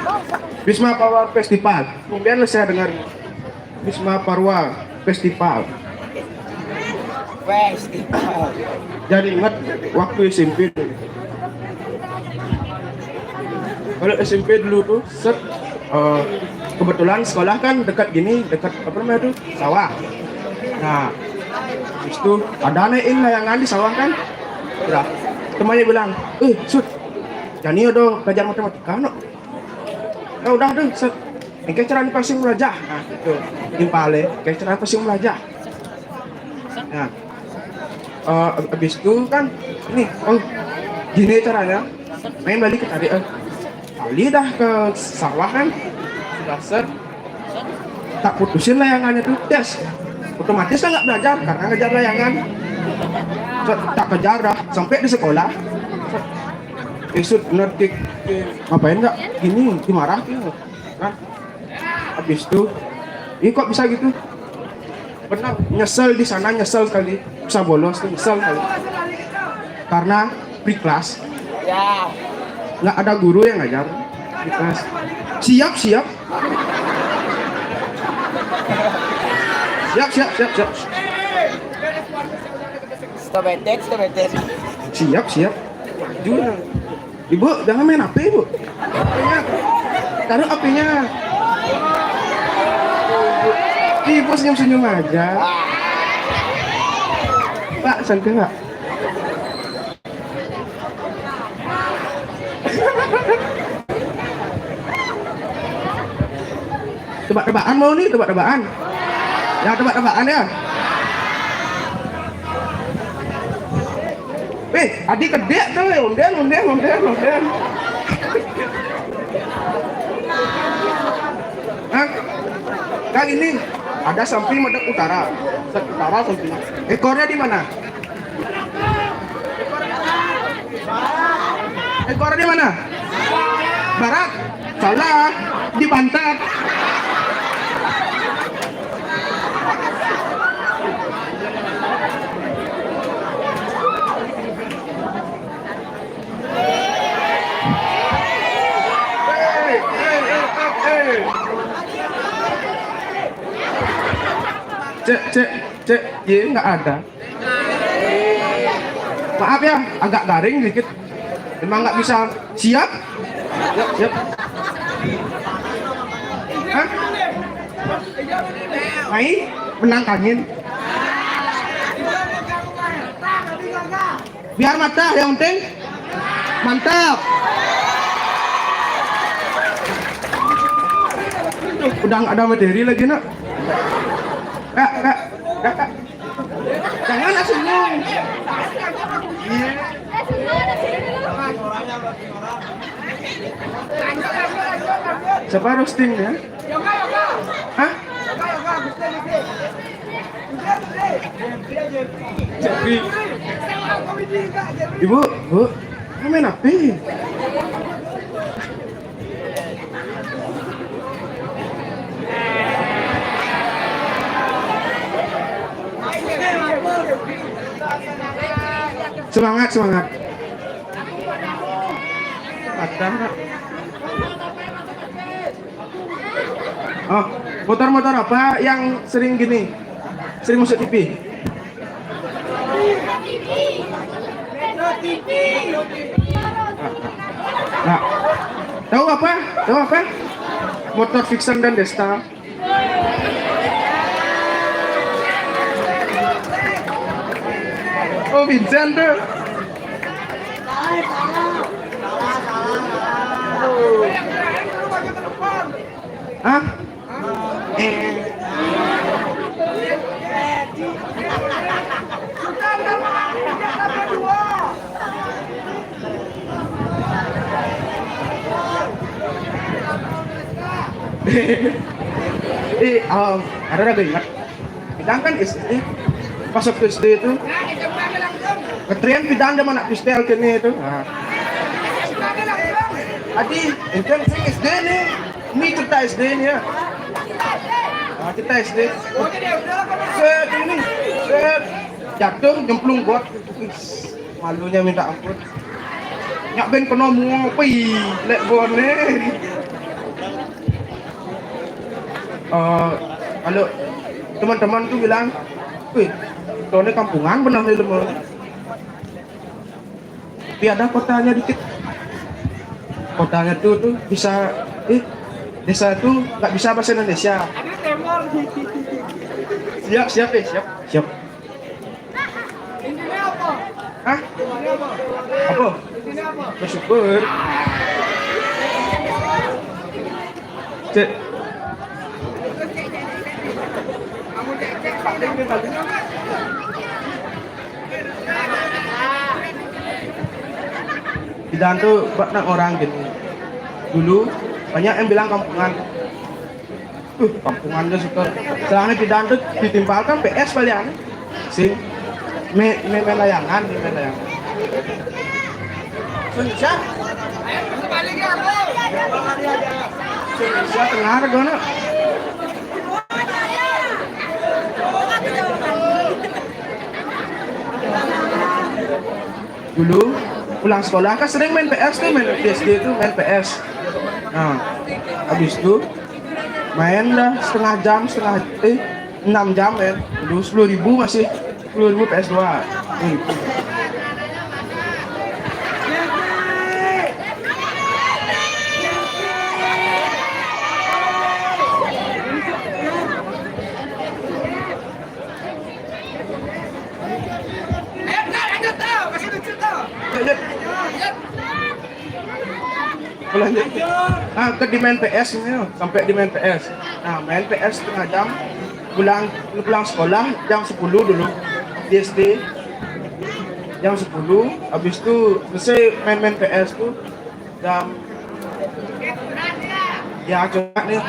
Bisma Parwa Festival. Kemudian saya dengar Bisma Parwa Festival. Jadi ingat waktu SMP dulu. Kalau SMP dulu tuh kebetulan sekolah kan dekat gini, dekat apa namanya tuh sawah. Nah, habis itu ada naikin layangan di sawah kan. Udah, temannya bilang, Sud, Jani udah belajar matematika, no? Ya udah deh, Sud. Ini kayak cara pasing belajar. Nah, itu impale, kayak cara pasing belajar. Nah, habis itu kan, ini, gini caranya, main balik ke tadi, kali dah ke sawah kan. Set, tak putusin layangannya tuh tes, otomatis kan nggak belajar karena ngejar layangan. Set, tak kejar dah sampai di sekolah. Besok ngerti ngapain nggak gini dimarah kan. Habis itu kok bisa gitu, benar nyesel di sana, nyesel sekali bisa bolos tuh, nyesel kali karena free class, nggak ada guru yang ngajar free class. Siap. Siap. Siap. Juga. Ibu, jangan main HP, Ibu. Taruh HP-nya. Ibu senyum-senyum aja. Pak, santai Pak. Tebak-tebakan mau nih, tebak-tebakan. Ya, tebak-tebakan ya. Adik kedek tuh, unden. Nah, kali ini ada samping madep utara. Utara samping. Ekornya di mana? Ekornya di mana? Barat. Salah, di pantat. Cek, ya nggak ada. Maaf ya, agak garing dikit. Memang nggak bisa. Siap? Siap. Hah? Main? Menang angin. Biar mata yang penting. Mantap. Udah nggak ada materi lagi nak. Kak. Jangan senyum. Siapa roasting ya? Hah? Jadi, Ibu, kamu main apa? Semangat. Ada. Oh, motor-motor apa yang sering gini? Sering masuk TV? Nah, tahu apa? Motor Vixen dan Desta. Oh, Vincent tuh. Hah? Ada lagi ingat. Bidang kan SD. Pas waktu SD itu, ketrian bidang dia mana pistel kini itu. Nah. Adi, itu yang sering SD nih. Ini cerita SD nih ya. Nah, kita SD. Set ini, jatuh nyemplung got. Malunya minta ampun. Nyak ben kena ngopi, lek bone. Kalau teman-teman tuh bilang, wih, ini kampungan benar nih lemah. Tapi ada kotanya dikit. Kotanya tuh bisa, desa itu nggak bisa bahasa Indonesia. Siap. Hah? Apa? Bersyukur. Cek. Bidan tuh banyak orang gini. Dulu banyak yang bilang kampungan. Kampungannya suka. Soalnya bidan tuh ditimpalkan PS balian. Sing main layangan. Indonesia. Indonesia tengah regana. Dulu pulang sekolah kan sering main PS tuh, main SD itu main PS. Nah, habis itu main dah setengah jam, 6 jam main. Dulu 10.000 masih 10.000 PS2. Nah, di main PS ini, sampai di main PS. Nah, main PS setengah jam, pulang sekolah jam 10 dulu di SD. Jam 10, habis itu selesai main PS tuh jam coba nih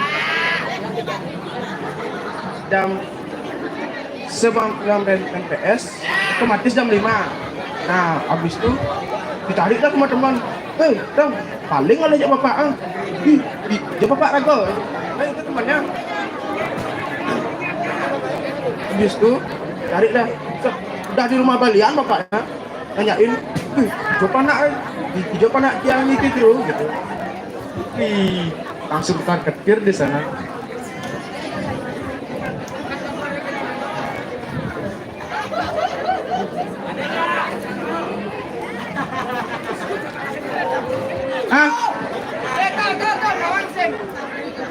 jam sebelum main PS otomatis jam 5. Nah, habis itu ditarik lah teman-teman. Dong, paling oleh jak bapak jak bapak rago. Nah, itu temannya. Habis itu cari dah. Udah di rumah balian bapaknya. Nanyain, jawab anak yang ini gitu. Langsung ketir di sana.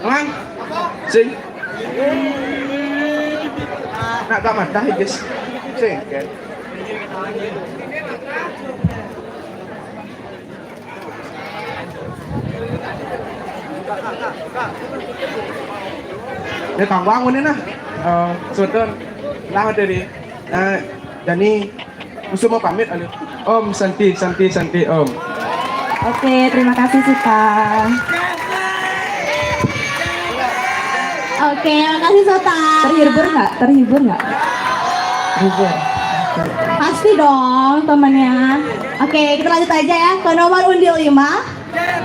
Lang, sing. Nak gak matah guys. Sing. Để còn quán ini nah. Sultan lah tadi. Jadi musuh mau pamit aduh. Om Santi Om. Oke, terima kasih Suta. Oke, makasih Suta. Terhibur nggak? Terhibur. Pasti dong temannya. Oke, kita lanjut aja ya ke nomor undi 5.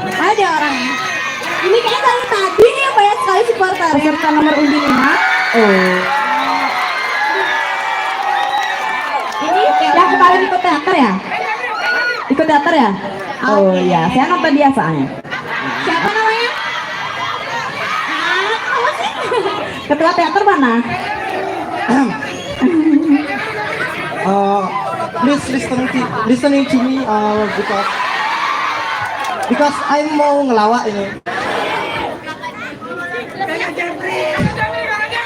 Ada orang. Ini kayaknya dari tadi nih banyak sekali supporter. Peserta nomor undi 5. Oh. Ini yang kemarin ikut teater ya? Ikut teater ya? Oh iya, saya nonton dia soalnya. Siapa namanya? Apa sih? Ketua teater mana? Please listening to me because I'm mau ngelawak ini.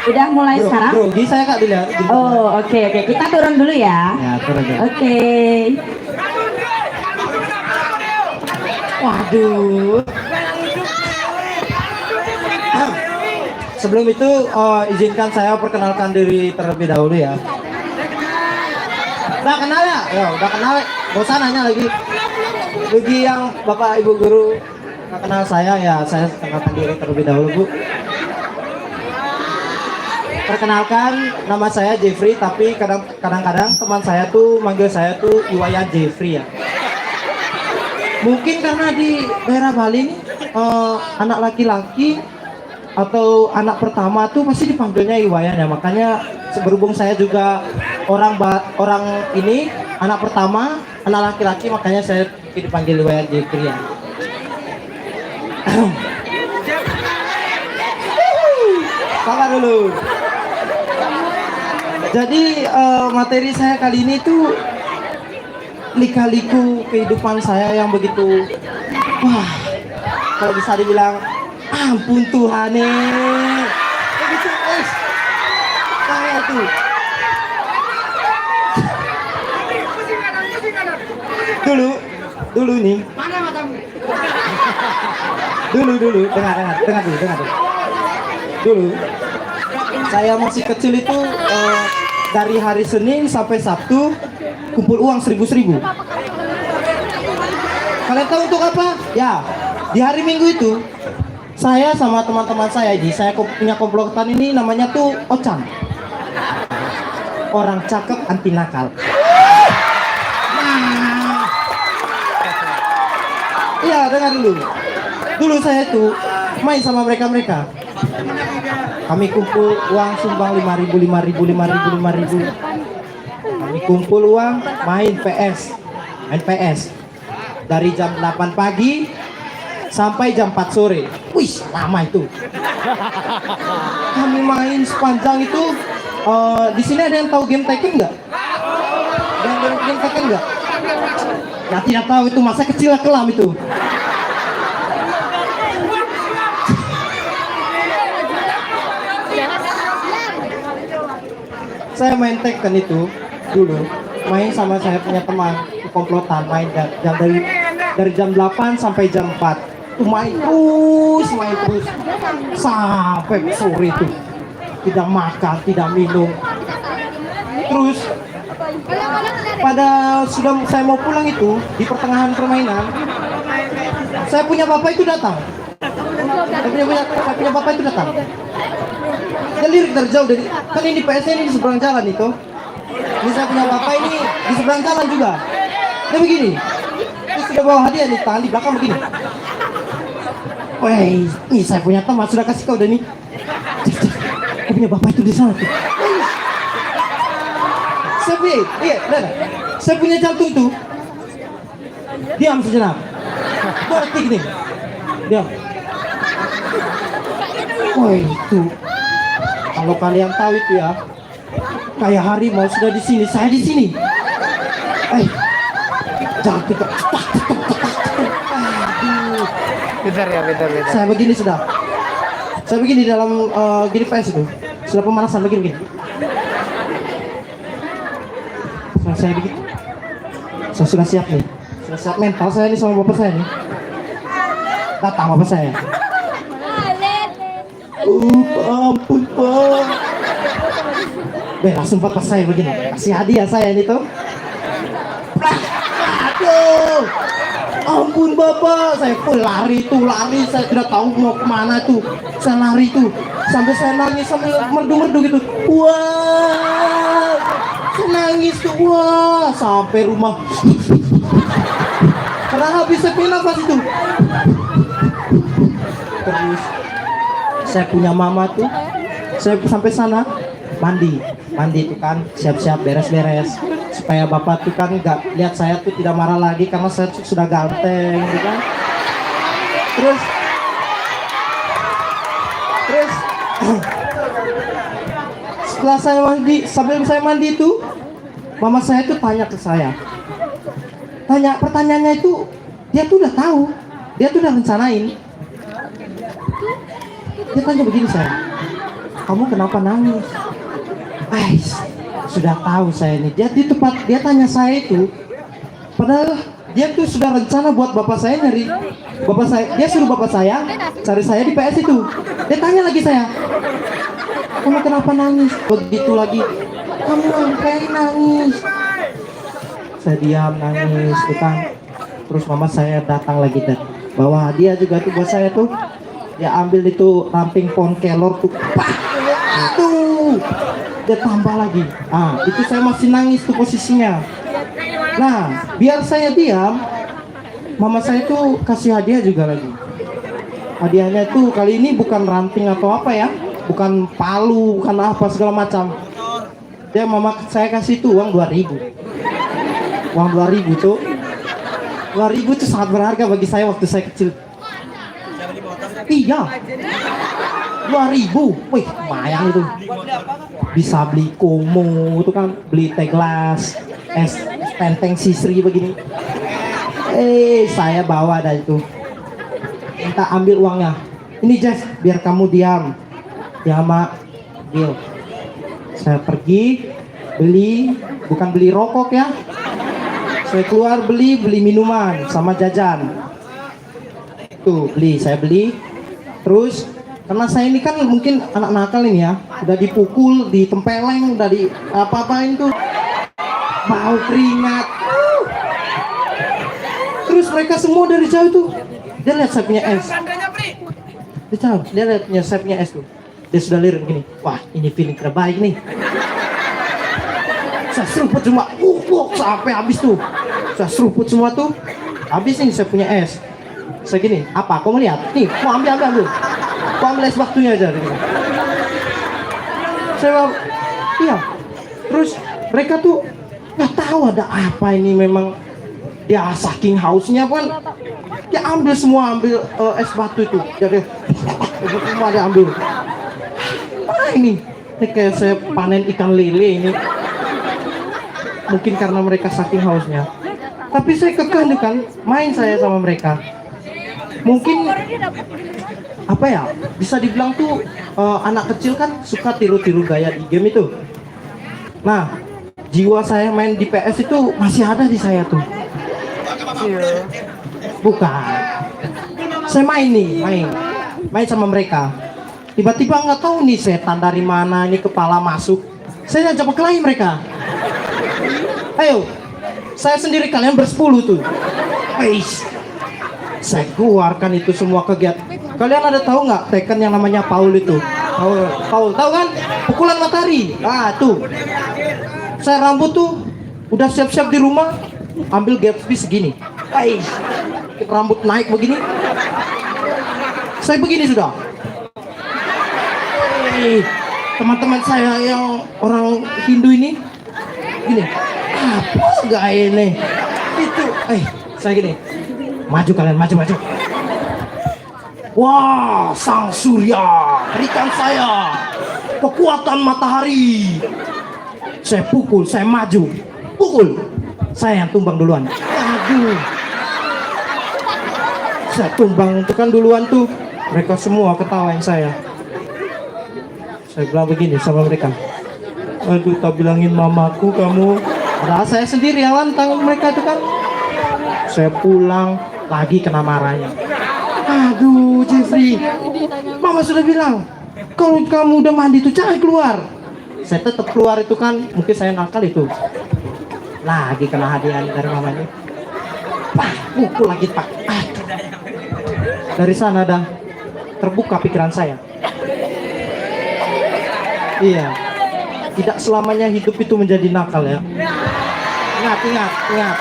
Udah mulai sekarang? Grogi saya Kak dilihat. Oh oke. Kita turun dulu ya. Ya, turun dulu. Oke. Waduh. Sebelum itu izinkan saya perkenalkan diri terlebih dahulu ya. Udah kenal ya? Ya, udah kenal. Gak usah nanya lagi. Bagi yang Bapak Ibu guru nggak kenal saya ya, saya kenalkan diri terlebih dahulu, Bu. Perkenalkan, nama saya Jeffrey, tapi kadang-kadang teman saya tuh manggil saya tuh Iwayan Jeffrey ya. Mungkin karena di daerah Bali nih anak laki-laki atau anak pertama tuh pasti dipanggilnya Iwayan ya. Makanya berhubung saya juga orang ini anak pertama, anak laki-laki, makanya saya dipanggil Iwayan Jeffrey ya. Sabar dulu. Jadi materi saya kali ini tuh lika-liku kehidupan saya yang begitu, wah, kalau bisa dibilang ampun Tuhan nih, begitu guys, kayak tuh. Dulu nih. Dulu, dengar dulu. Dulu, saya masih kecil itu dari hari Senin sampai Sabtu kumpul uang 1.000. Kalian tahu untuk apa? Ya, di hari Minggu itu saya sama teman-teman saya punya komplotan ini namanya tuh Ocan. Orang cakep anti nakal. Iya, dengar dulu. Dulu saya tuh main sama mereka. Kami kumpul uang sumbang 5.000. Kami kumpul uang main PS dari jam 8 pagi sampai jam 4 sore. Wih, lama itu. Kami main sepanjang itu. Di sini ada yang tahu game Tekken nggak? Game Tekken nggak? Ya tidak tahu, itu masa kecil kelam itu. Saya main Tekken itu dulu, main sama saya punya teman di komplotan, main dari jam 8 sampai jam 4. Main terus sampai sore itu. Tidak makan, tidak minum. Terus pada sudah saya mau pulang itu, di pertengahan permainan, saya punya bapak itu datang. Saya punya bapak itu datang. Dia lirik dari jauh, kan ini PS ini di seberang jalan itu. Ini saya punya bapak ini di seberang jalan juga. Dia begini, dia sudah bawa hadiah nih, tangan di belakang begini. Woi, ini saya punya teman, sudah kasih kau udah nih. Saya punya bapak itu di sana tuh. Saya punya jantung tuh. Diam sejenak. 2 detik nih. Diam. Woi, itu. Kalau kalian tahu itu ya, kayak harimau sudah di sini, saya di sini. Jantung. Bentar ya. Saya begini sudah. Saya begini dalam gini PS itu. Sudah pemanasan begini. Saya begitu. Saya sudah siap nih. Sudah siap mental saya nih sama bapak saya nih. Datang bapak saya. Ampun pak. Langsung bapak saya begini. Kasih hadiah saya ini tuh. Aduh. Ampun bapak, saya pun lari, saya tidak tahu mau kemana tuh. Saya lari tuh, sampai saya nangis sambil merdu-merdu gitu. Wah, saya nangis tuh, wah, sampai rumah. Karena habis saya punya nafas itu. Terus saya punya mama tuh, saya sampai sana mandi itu kan, siap-siap beres-beres supaya bapak tuh kan nggak lihat saya tuh tidak marah lagi karena saya tuh sudah ganteng gitu kan. Terus setelah saya mandi, sambil saya mandi itu mama saya tuh tanya ke saya, pertanyaannya itu dia tuh udah tahu, dia tuh udah rencanain. Dia tanya begini, saya, kamu kenapa nangis? Sudah tahu saya ini. Dia tanya saya itu, padahal dia tuh sudah rencana buat bapak saya nyari. Dia suruh bapak saya cari saya di PS itu. Dia tanya lagi saya, kamu kenapa nangis? Begitu lagi, kamu ngapain nangis? Saya diam nangis, bukan. Terus mama saya datang lagi dan bawa hadiah juga tuh buat saya tuh. Dia ambil itu ramping pohon kelor tuh. Tuh. Dia tambah lagi. Itu saya masih nangis tuh posisinya. Nah, biar saya diam, mama saya tuh kasih hadiah juga lagi. Hadiahnya tuh kali ini bukan ranting atau apa ya, bukan palu, bukan apa segala macam. Dia mama saya kasih tuh uang 2.000. Uang 2.000 tuh. 2.000 tuh sangat berharga bagi saya waktu saya kecil. Iya. 2.000. Wih, lumayan itu. Bisa beli komo itu kan, beli teh gelas, es tenteng sisri begini. Saya bawa dari itu. Minta ambil uangnya. Ini Jeff, biar kamu diam. Ya mak, deal. Saya pergi beli, bukan beli rokok ya. Saya keluar beli minuman sama jajan. Tuh saya beli. Terus karena saya ini kan mungkin anak nakal ini ya, udah dipukul, ditempeleng, udah di apa-apain tuh, bau keringat. Terus mereka semua dari jauh tuh, dia lihat saya punya es. Dia lihat saya punya es tuh. Dia sudah lirik gini, wah ini feeling terbaik nih. Saya seruput semua, sampai habis tuh. Saya seruput semua tuh, habis nih saya punya es. Saya gini, apa? Kau melihat? Nih, mau ambil. Kau ambil es waktunya aja. Gitu. Saya, iya. Terus mereka tuh nggak tahu ada apa ini, memang dia saking hausnya kan. Dia ambil es batu itu. Jadi semua dia ambil. Ini kayak saya panen ikan lele ini. Mungkin karena mereka saking hausnya. Tapi saya kekeh kan, main saya sama mereka. Mungkin apa ya, bisa dibilang tuh anak kecil kan suka tiru-tiru gaya di game itu. Nah, jiwa saya main di PS itu masih ada di saya tuh. Bukan, saya main sama mereka. Tiba-tiba nggak tahu nih setan dari mana ini kepala masuk. Saya ajak berkelahi mereka. Ayo, saya sendiri, kalian bersepuluh tuh. Saya keluarkan itu semua kegiatan. Kalian ada tahu nggak Tekken yang namanya Paul itu? Paul, tahu kan? Pukulan matahari. Tuh. Saya rambut tuh udah siap-siap di rumah, ambil Gatsby segini. Rambut naik begini. Saya begini sudah. Teman-teman saya yang orang Hindu ini gini. Apa gaya ini? Itu. Saya gini. Maju kalian, maju. Wah, sang surya, berikan saya kekuatan matahari. Saya pukul, saya maju. Pukul. Saya yang tumbang duluan. Aduh. Saya tumbang itu kan duluan tuh. Mereka semua ketawain saya. Saya bilang begini sama mereka. Aduh, tak bilangin mamaku kamu. Padahal saya sendiri yang lantang, mereka itu kan. Saya pulang lagi kena marahnya. Aduh Jeffrey, mama sudah bilang kalau kamu udah mandi itu jangan keluar. Saya tetap keluar itu kan, mungkin saya nakal itu. Lagi kena hadiah dari mamanya. Pak, pukul lagi pak. Aduh. Dari sana dah terbuka pikiran saya. Iya, tidak selamanya hidup itu menjadi nakal ya. Ingat, ingat, ingat.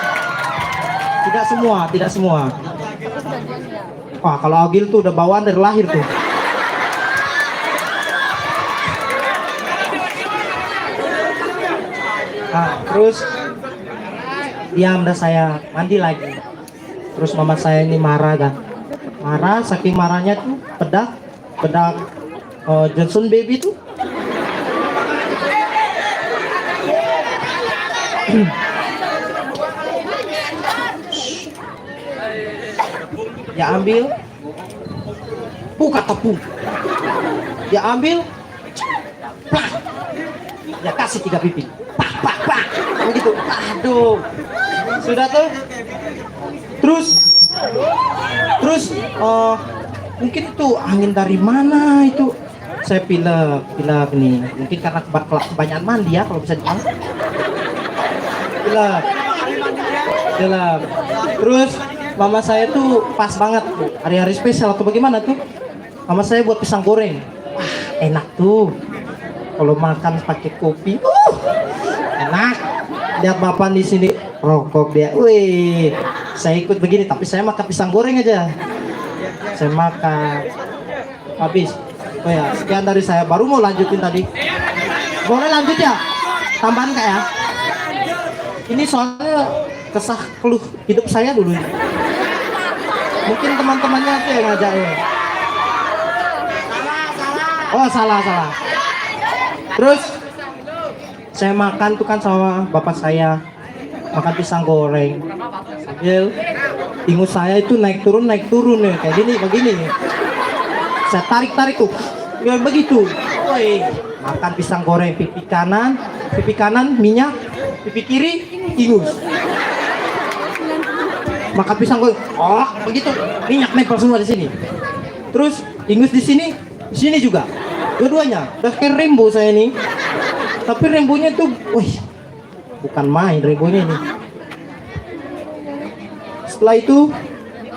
Tidak semua. Wah, kalau Agil tuh udah bawaan dari lahir tuh. Nah, terus diam dah saya mandi lagi. Terus mama saya ini marah kan. Marah, saking marahnya tuh bedak Johnson baby tuh. Ya ambil, buka tepung. Ya ambil, plak. Ya kasih 3 pipi. Pak. Begitu. Aduh. Sudah tuh. Terus mungkin itu angin dari mana itu? Saya pilek nih. Mungkin karena kebanyakan mandi ya kalau bisa dibilang. Pilek. Terus mama saya tuh pas banget tuh, hari-hari spesial atau bagaimana tuh, mama saya buat pisang goreng. Wah, enak tuh kalau makan pakai kopi, enak. Lihat bapak di sini rokok dia, wih, saya ikut begini tapi saya makan pisang goreng aja. Saya makan habis. Oh ya, sekian dari saya, baru mau lanjutin tadi. Boleh lanjut ya, tambahan kak ya. Ini soalnya kesah keluh hidup saya dulu. Mungkin teman-temannya tuh yang ngajarin. Oh salah. Terus saya makan tuh kan sama bapak saya, makan pisang goreng. Sambil ingus saya itu naik turun nih, kayak begini. Saya tarik tuh, ya begitu. Woi, makan pisang goreng, pipi kanan minyak, pipi kiri ingus. Makan pisang goreng, begitu, minyak nempel semua di sini. Terus ingus di sini juga, dua-duanya. Udah kayak rainbow saya ini. Tapi rainbownya tuh, wih, bukan main rainbownya ini. Setelah itu,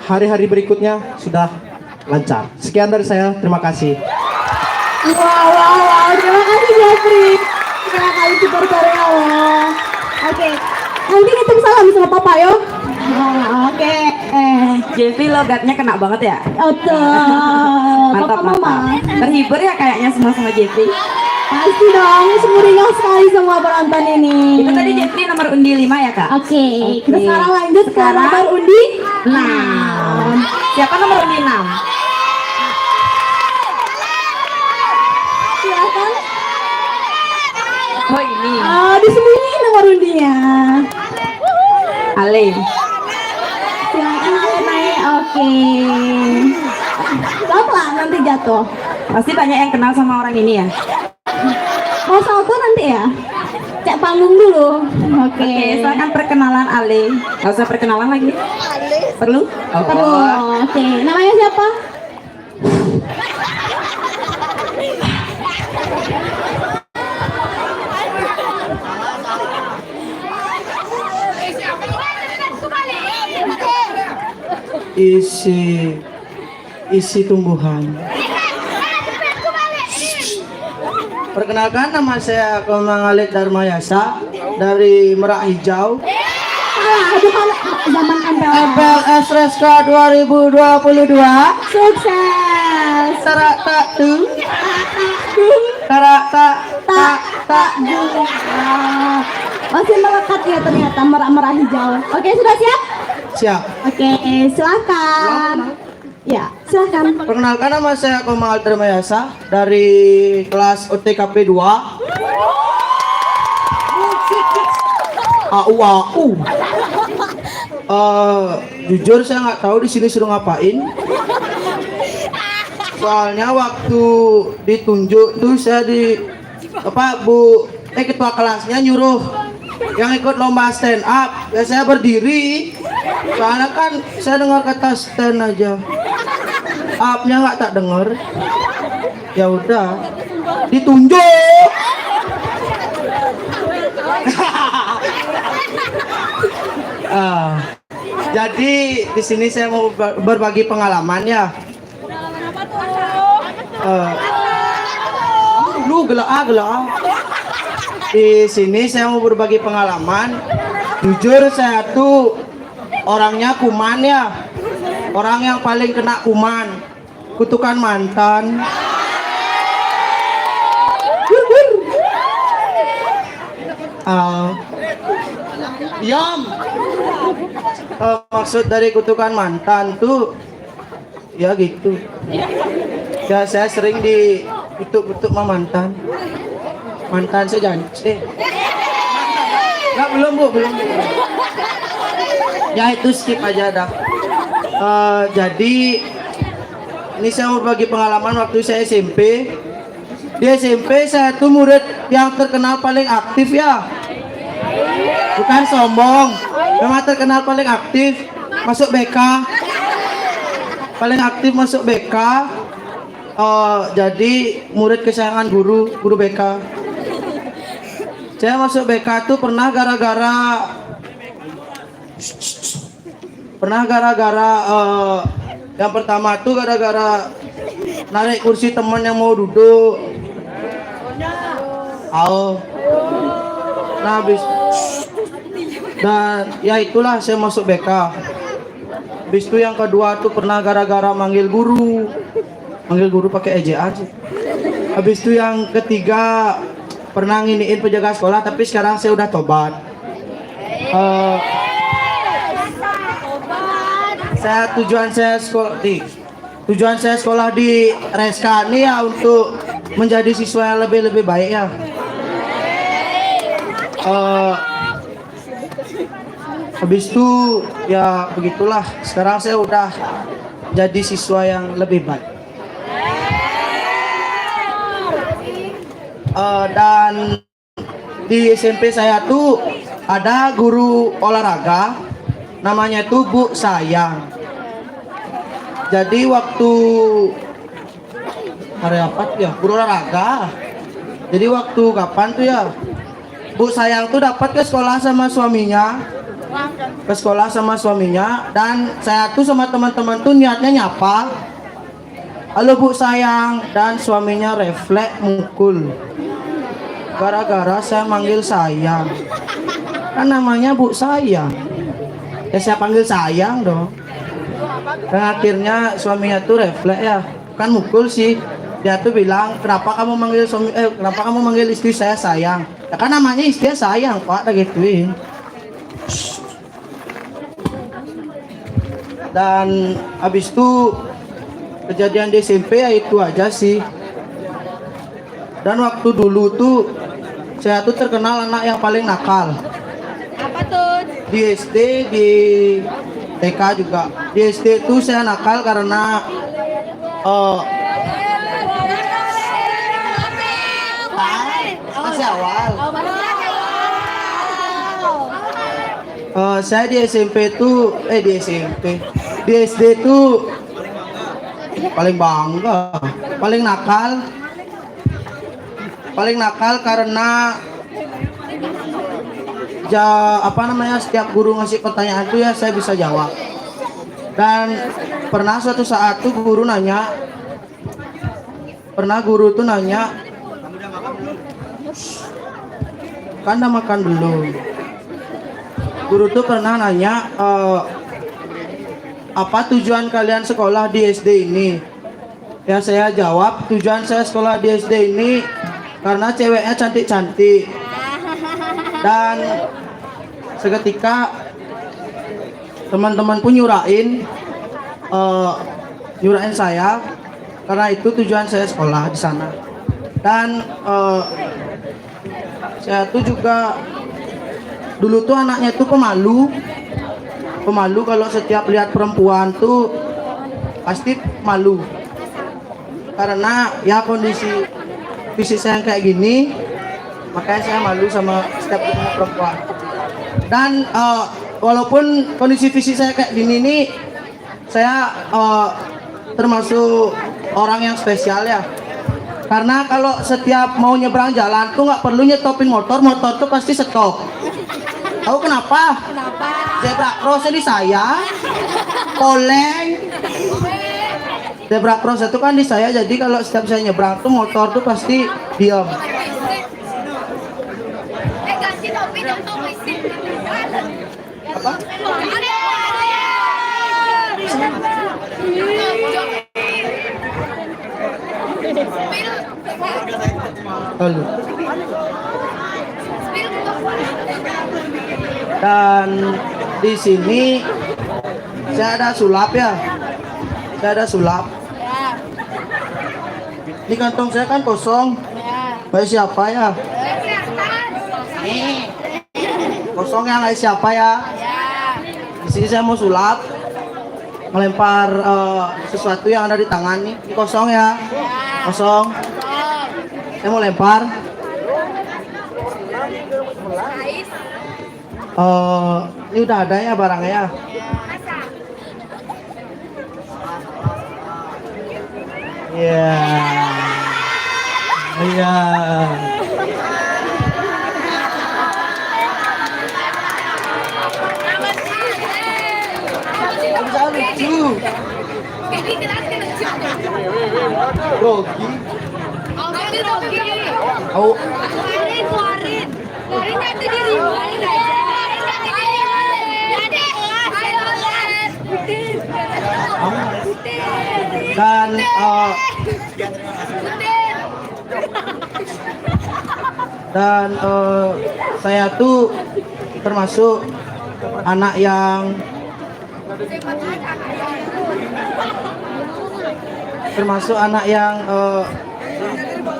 hari-hari berikutnya sudah lancar. Sekian dari saya, terima kasih. Wow, terima kasih Jeffrey. Terima kasih super Korea. Oke, nanti nitip salam sama papa yuk. Oke. Jeffrey logatnya kena banget ya. Mantap. Terhibur ya kayaknya semua sama Jeffrey. Pasti dong, sumringah sekali semua penonton ini. Itu tadi Jeffrey nomor undi 5 ya kak? Oke, kita sekarang lanjut ke nomor undi 6. Siapa nomor undi 6? Silakan. Oh ini. Disembunyiin nomor undinya. Ale. Silakan naik. Oke. Pelan-pelan nanti jatuh. Pasti banyak yang kenal sama orang ini ya. Mau salto nanti ya? Cek panggung dulu. Oke. Silakan perkenalan Ale. Gak usah perkenalan lagi. Perlu? Perlu. Oke. Namanya siapa? Isi tumbuhan. Perkenalkan, nama saya Komang Alid Darmayasa dari Merak Hijau. Itu kan zaman MPLS Reska 2022. Sukses. Tarak tak tu. Masih melekat ya ternyata merak-merah hijau. Oke, sudah siap? Siap. Oke, silakan. Ya, silakan. Perkenalkan, nama saya Komang Alid Darmayasa dari kelas OTKP 2. AU. Jujur saya nggak tahu di sini suruh ngapain. Soalnya waktu ditunjuk tuh saya ketua kelasnya nyuruh yang ikut lomba stand up ya saya berdiri, soalnya kan saya dengar kata stand aja, upnya nggak tak dengar, ya udah ditunjuk. Jadi di sini saya mau berbagi pengalaman ya. Lu gelak. Di sini saya mau berbagi pengalaman. Jujur saya tuh orangnya kuman ya. Orang yang paling kena kuman. Kutukan mantan. Diam. Maksud dari kutukan mantan tuh ya gitu. Ya saya sering dikutuk-kutuk sama mantan. Mantan saya janji. Nggak, belum bu. Ya itu skip aja dah. Jadi ini saya mau bagi pengalaman waktu saya SMP. Di SMP saya tuh murid yang terkenal paling aktif ya. Bukan sombong, memang terkenal paling aktif masuk BK, paling aktif masuk BK. Jadi murid kesayangan guru BK. Saya masuk BK tuh pernah gara-gara yang pertama tuh gara-gara narik kursi teman yang mau duduk. Nah habis dan ya itulah saya masuk BK. Habis itu yang kedua tuh pernah gara-gara manggil guru pakai ejaan sih. Habis itu yang ketiga pernah nginiin penjaga sekolah, tapi sekarang saya udah tobat. Tujuan saya sekolah di Reska ini ya untuk menjadi siswa yang lebih baik ya. Habis itu ya begitulah, sekarang saya udah jadi siswa yang lebih baik. Dan di SMP saya tuh ada guru olahraga namanya tuh Bu Sayang. Jadi waktu hari apa ya, guru olahraga. Jadi waktu kapan tuh ya, Bu Sayang tuh dapat ke sekolah sama suaminya. Dan saya tuh sama teman-teman tuh niatnya nyapa, halo Bu Sayang, dan suaminya refleks mukul gara-gara saya manggil sayang, kan namanya Bu Sayang ya, saya panggil sayang dong. Dan akhirnya suaminya tuh refleks ya, kan mukul sih, dia tuh bilang kenapa kamu manggil istri saya sayang, ya kan namanya istri sayang Pak, gituin. Dan habis itu kejadian di SMP ya itu aja sih. Dan waktu dulu tuh saya tuh terkenal anak yang paling nakal. Apa tuh? Di SD, di TK juga. Di SD tuh saya nakal karena masih awal. Saya di SMP tuh di SD tuh paling bangga, paling nakal karena setiap guru ngasih pertanyaan tuh ya saya bisa jawab. Dan pernah suatu saat tuh guru tuh nanya, kan udah makan belum? Guru tuh pernah nanya, apa tujuan kalian sekolah di SD ini? Ya saya jawab, tujuan saya sekolah di SD ini karena ceweknya cantik-cantik. Dan seketika teman-teman pun nyurain saya, karena itu tujuan saya sekolah di sana. Dan saya tuh juga dulu tuh anaknya tuh pemalu kalau setiap lihat perempuan tuh pasti malu, karena ya kondisi fisik saya kayak gini, makanya saya malu sama setiap ketemu perempuan. Dan walaupun kondisi fisik saya kayak gini nih, saya termasuk orang yang spesial ya. Karena kalau setiap mau nyebrang jalan tuh nggak perlu nyetopin motor, motor tuh pasti stop. Tahu kenapa? Zebra cross di saya, poleng. Zebra cross itu kan di saya, jadi kalau setiap saya nyebrang tuh motor tuh pasti diam. Apa? Lalu. Dan di sini saya ada sulap ya. Saya ada sulap. Ini kantong saya kan kosong. Baik siapa ya? Kosong ya, nggak siapa ya? Di sini saya mau sulap, melempar sesuatu yang ada di tangan nih. Ini kosong ya? Kosong. Saya mau lempar. Ini udah ada ya barangnya ya? Iya. Iya. Bisa lucu. Rogi. Oh. Dan saya tuh termasuk anak yang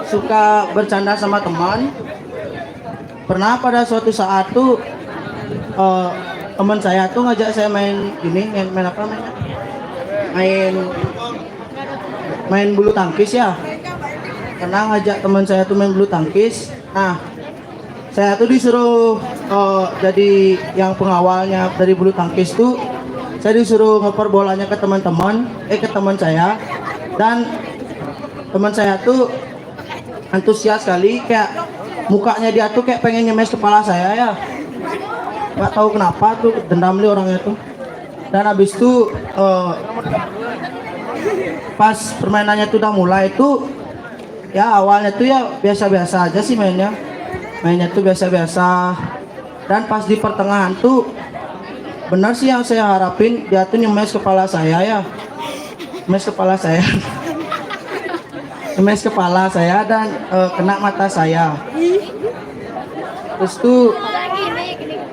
suka bercanda sama teman. Pernah pada suatu saat tuh teman saya tuh ngajak saya main gini, main apa namanya? Main bulu tangkis ya. Pernah ngajak teman saya tuh main bulu tangkis. Nah, saya tuh disuruh jadi yang pengawalnya dari bulu tangkis tuh. Saya disuruh ngoper bolanya ke teman-teman, ke teman saya. Dan teman saya tuh antusias sekali, kayak mukanya dia tuh kayak pengen nyemes kepala saya ya. Nggak tahu kenapa tuh, dendam nih orangnya tuh. Dan habis itu pas permainannya tuh udah mulai tuh, ya awalnya tuh ya biasa-biasa aja sih mainnya tuh biasa-biasa. Dan pas di pertengahan tuh benar sih yang saya harapin, dia tuh nyemes kepala saya ya, nyemes kepala saya dan kena mata saya. Terus tuh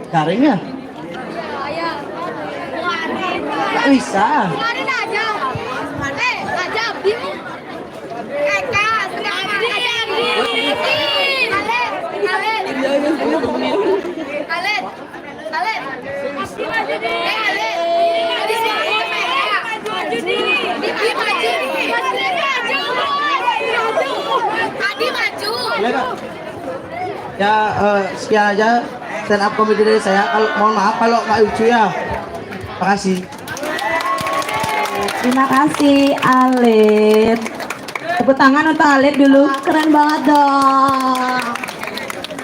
garing ya, nggak bisa. Ya sekian aja stand up comedy dari saya. Mohon maaf kalau nggak lucu ya. Makasih. Terima kasih Alit. Tepuk tangan untuk Alit dulu. Keren banget dong.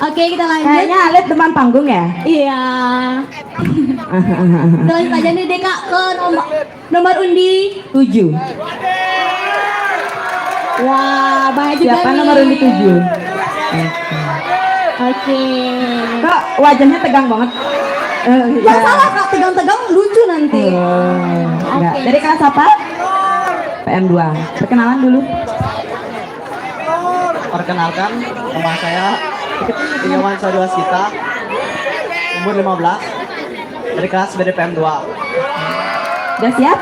Oke, kita lanjut. Kayaknya Alit teman panggung ya? Iya. Kita lanjut aja nih Deka ke nomor undi 7. Wah, banyak juga Siapa nih. nomor undi 7? Oke. Kok wajahnya tegang banget? Gak salah Kak, tegang-tegang lucu nanti. Enggak. Oke. Dari kelas apa? PM2. Perkenalan dulu. Perkenalkan, nama saya Iniawan Saudara kita, umur 15, dari kelas BDPM 2. Udah siap?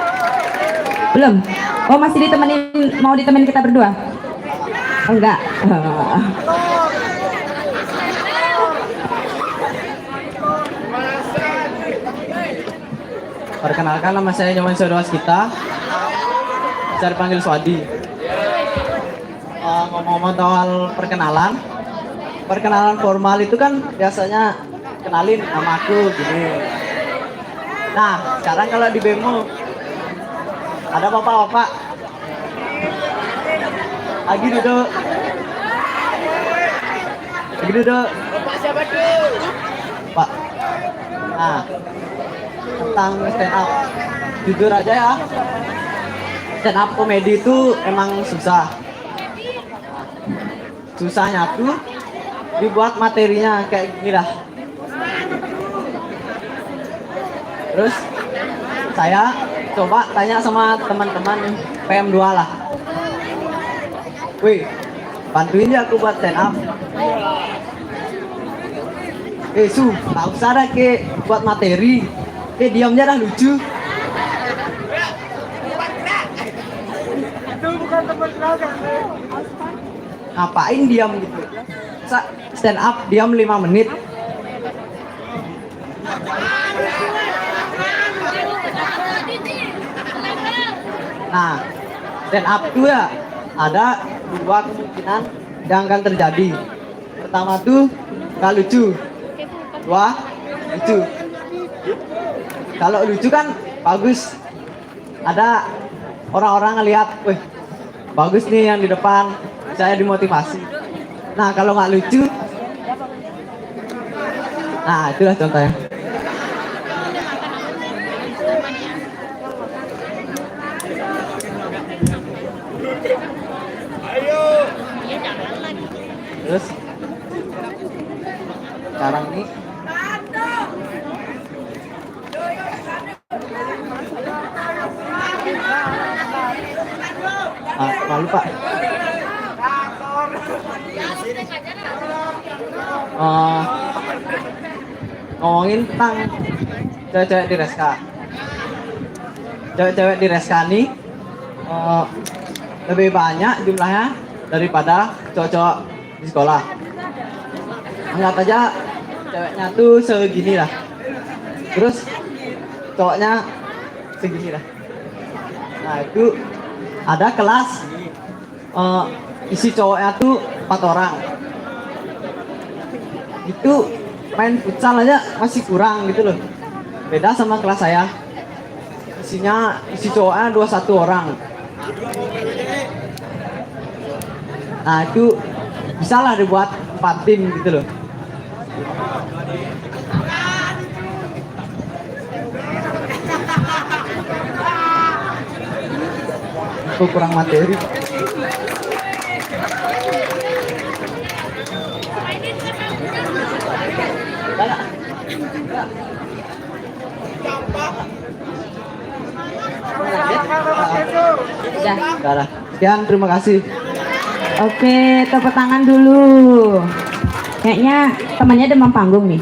Belum? Oh masih mau ditemenin kita berdua? Oh, enggak. Perkenalkan, nama saya Nyoman Saudara kita, bisa dipanggil Swadi. Ngomong-ngomong soal perkenalan formal itu kan biasanya kenalin nama aku gini. Nah, sekarang kalau di bemo ada bapak-bapak lagi duduk. Lagi duduk. Bapak siapa tuh? Pak. Nah, tentang stand up. Jujur aja ya. Stand up komedi itu emang susah. Susahnya tuh dibuat materinya kayak gini lah. Terus saya coba tanya sama teman-teman PM2 lah. Wih, bantuin ya aku buat stand up. Su, tak usah dah ke buat materi. Diamnya dah lucu. Ngapain diam gitu? Stand up diam 5 menit. Nah, stand up tuh ya ada 2 kemungkinan yang akan terjadi. Pertama tuh nggak lucu. 2 lucu. Kalau lucu kan bagus. Ada orang-orang ngeliat, wih bagus nih yang di depan, saya dimotivasi. Nah kalau nggak lucu, nah itulah contohnya. Terus sekarang nih malu Pak. Ngomongin tentang cewek-cewek di Reska. Cewek-cewek di Reska nih lebih banyak jumlahnya daripada cowok-cowok di sekolah. Anggap aja ceweknya tuh segini lah. Terus cowoknya segini lah. Nah itu ada kelas isi cowoknya tuh 4 orang. Itu main futsal aja masih kurang gitu loh. Beda sama kelas saya. Isi cowoknya 21 orang. Nah itu bisa lah dibuat 4 tim gitu loh. Aku kurang materi. Udah. Sekian, terima kasih. Oke, tepuk tangan dulu. Kayaknya temannya demam panggung nih.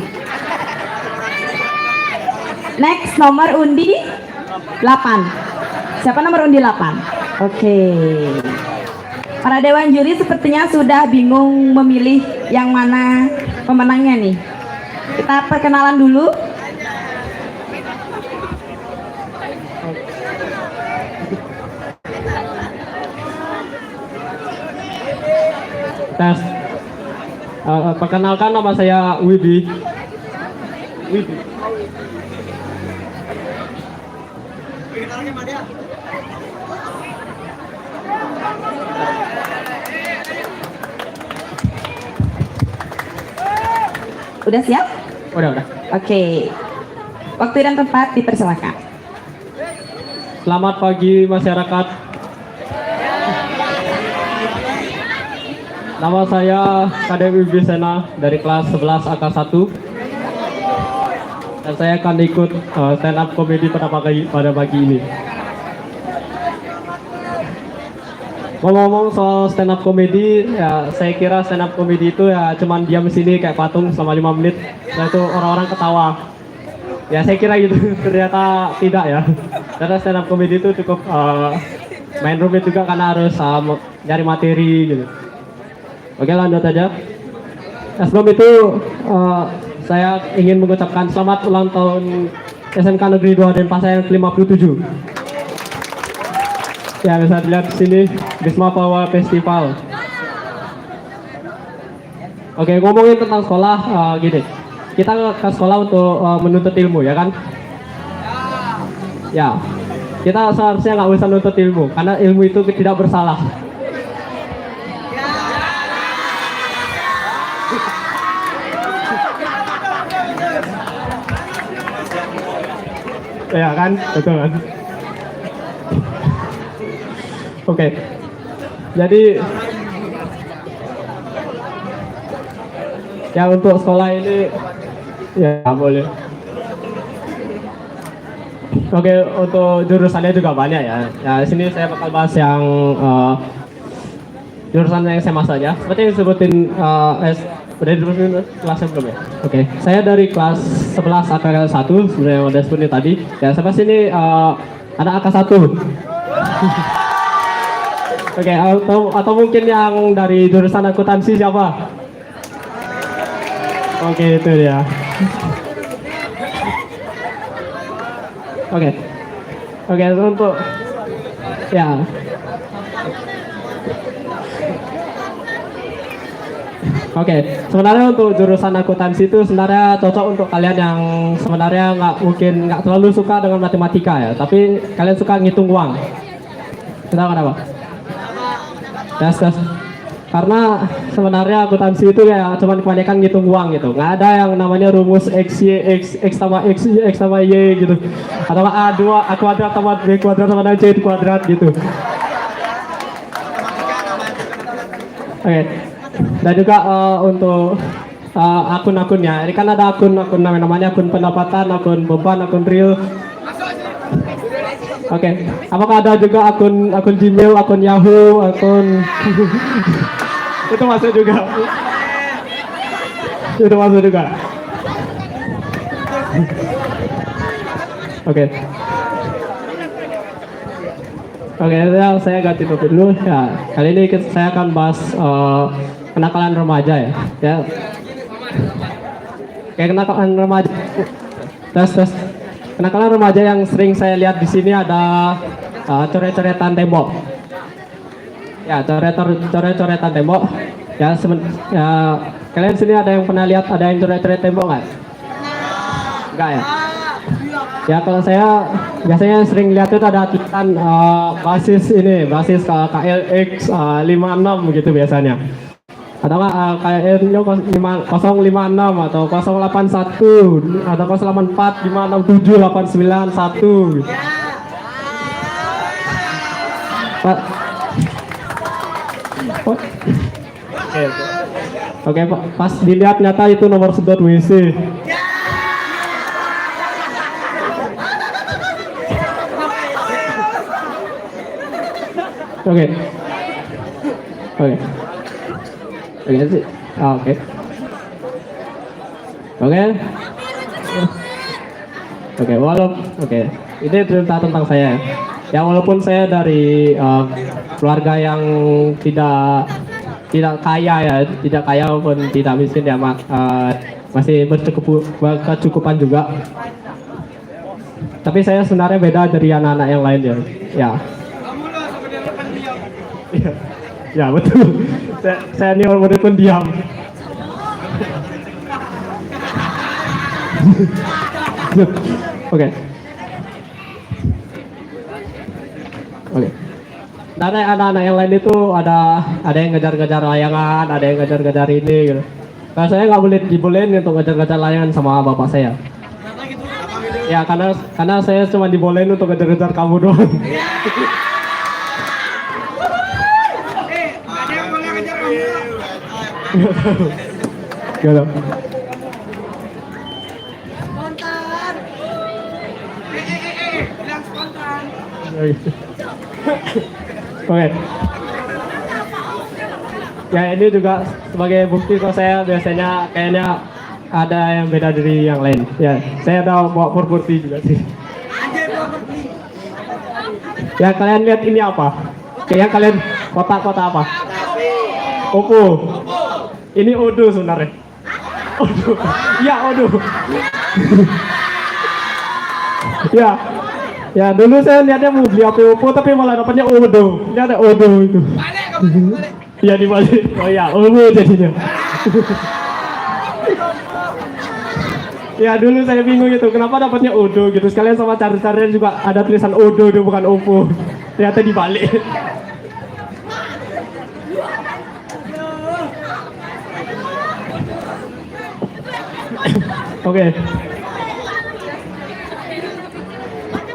Next, nomor undi 8. Siapa nomor undi 8? Oke. Para dewan juri sepertinya sudah bingung memilih yang mana pemenangnya nih. Kita perkenalan dulu. Tes. Perkenalkan, nama saya Widi. Udah siap? Udah. Oke. Waktu dan tempat dipersilakan. Selamat pagi masyarakat. Nama saya Kadep Wibisena dari kelas 11 AK1. Dan saya akan ikut stand up komedi pada pagi ini. Ngomong-ngomong soal stand up komedi, ya saya kira stand up komedi itu ya cuman diam di sini kayak patung selama 5 menit, dan itu orang-orang ketawa. Ya saya kira gitu, ternyata tidak ya. Karena stand up komedi itu cukup main rumit juga karena harus nyari materi gitu. Oke, lanjut aja. Sebelum itu saya ingin mengucapkan selamat ulang tahun SMK Negeri 2 Denpasar yang ke-57. Ya, bisa dilihat di sini Bisma Power Festival. Oke, ngomongin tentang sekolah gini. kita ke sekolah untuk menuntut ilmu, ya kan? Ya, kita seharusnya nggak usah menuntut ilmu, karena ilmu itu tidak bersalah. Ya kan, betul kan? Oke, jadi ya untuk sekolah ini ya boleh. Oke, untuk jurusannya juga banyak ya. Ya, sini saya bakal bahas yang jurusan yang saya masuk aja. Seperti yang disebutin udah disebutin kelasnya belum ya? Oke, saya dari kelas 11 AK 1 sebenarnya udah sebutin tadi. Ya, sampai sini ada AK 1. Oke, atau mungkin yang dari jurusan akuntansi siapa? Oke, itu dia. Oke, untuk ya. Oke, sebenarnya untuk jurusan akuntansi itu sebenarnya cocok untuk kalian yang sebenarnya nggak terlalu suka dengan matematika ya, tapi kalian suka ngitung uang. Kenapa? Yes. Karena sebenarnya akuntansi itu ya cuma kebanyakan ngitung uang gitu, nggak ada yang namanya rumus x tambah x tambah y gitu, atau a kuadrat tambah b kuadrat tambah c kuadrat gitu. Oke. Dan juga untuk akun-akunnya, ini kan ada akun namanya akun pendapatan, akun beban, akun real. Oke, apakah ada juga akun Gmail, akun Yahoo, akun itu masuk juga. Itu masuk juga. Oke, ya, saya ganti topik dulu. Ya, kali ini saya akan bahas kenakalan remaja ya. Kayak kenakalan remaja. Tes. Kenakalan remaja yang sering saya lihat di sini ada coret-coretan tembok. Ya, coret-coretan tembok. Ya, kalian sini ada yang pernah lihat ada yang coret-coret tembok nggak? Enggak ya? Ya, kalau saya biasanya sering lihat itu ada tulisan basis KLX 56 gitu biasanya. Atau KLX 056 atau 081 atau 084 567 891. Oke, pas dilihat nyata itu nomor sedot WC. Oke, ini cerita tentang saya. Ya, walaupun saya dari keluarga yang tidak kaya ya, tidak kaya maupun tidak miskin ya, masih berkecukupan juga. Tapi saya sebenarnya beda dari anak-anak yang lain ya. Ya betul. Saya ini orang pun diam. Oke. Dari anak-anak yang lain itu ada yang ngejar-ngejar layangan, ada yang ngejar-ngejar ini gitu. Nah, saya nggak boleh dibolehin untuk ngejar-ngejar layangan sama bapak saya. Ya, karena saya cuma dibolehin untuk ngejar-ngejar kamu doang. Gak tau. Oke. Ya, ini juga sebagai bukti kalau saya biasanya kayaknya ada yang beda dari yang lain. Ya, saya ada bawa properti juga sih. Ya, kalian lihat ini apa? Kayak kalian kotak-kotak apa? Oppo. Ini Odoo sebenarnya. Odoo. Iya, Odoo. Ya, dulu saya lihatnya mau beli HP Oppo tapi malah dapatnya Odoo. Ini ada Odoo itu. Iya, dibalik. Oh ya, Odoo jadinya. Ya dulu saya bingung gitu, kenapa dapatnya Odo gitu. Sekalian sama cari-carian juga ada tulisan Odo itu bukan Oppo. Ternyata dibalik. Oke.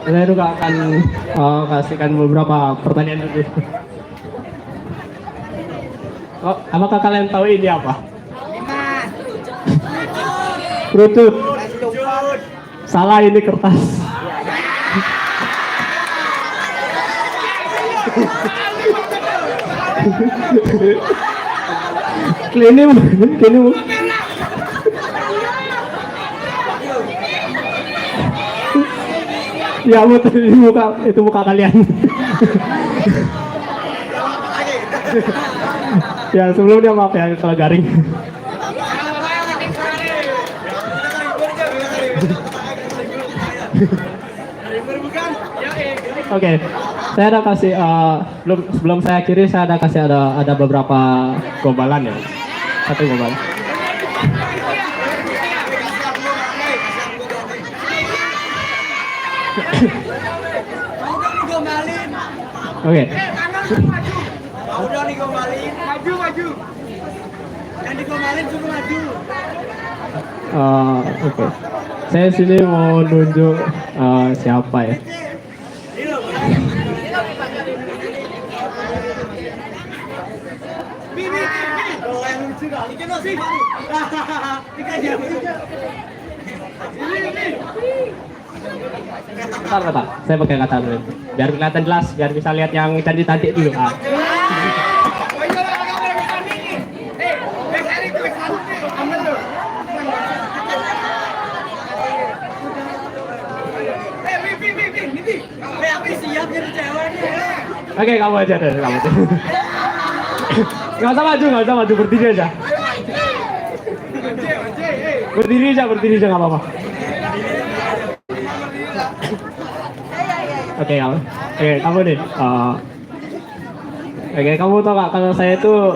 Saya juga akan kasihkan beberapa pertanyaan dulu. Oh, apakah kalian tahu ini apa? Kerucut. Salah, ini kertas. Klinim. Ya betul, itu muka kalian. Ya sebelumnya maaf ya kalau garing. Oke, saya ada kasih sebelum saya akhiri saya ada kasih ada beberapa gombalan ya. Satu gombalan. Oke. Udah digombalin, maju. Yang digombalin suruh maju. Oke. Saya sini mau nunjuk siapa ya? Bentar. Saya pakai kata dulu. Biar kelihatan jelas, biar bisa lihat yang tadi dulu. Oke, kamu aja deh, kamu. Nggak usah maju, berdiri aja. Berdiri aja nggak apa-apa. Oke, kamu nih. Oke, kamu tau gak kalau saya tuh,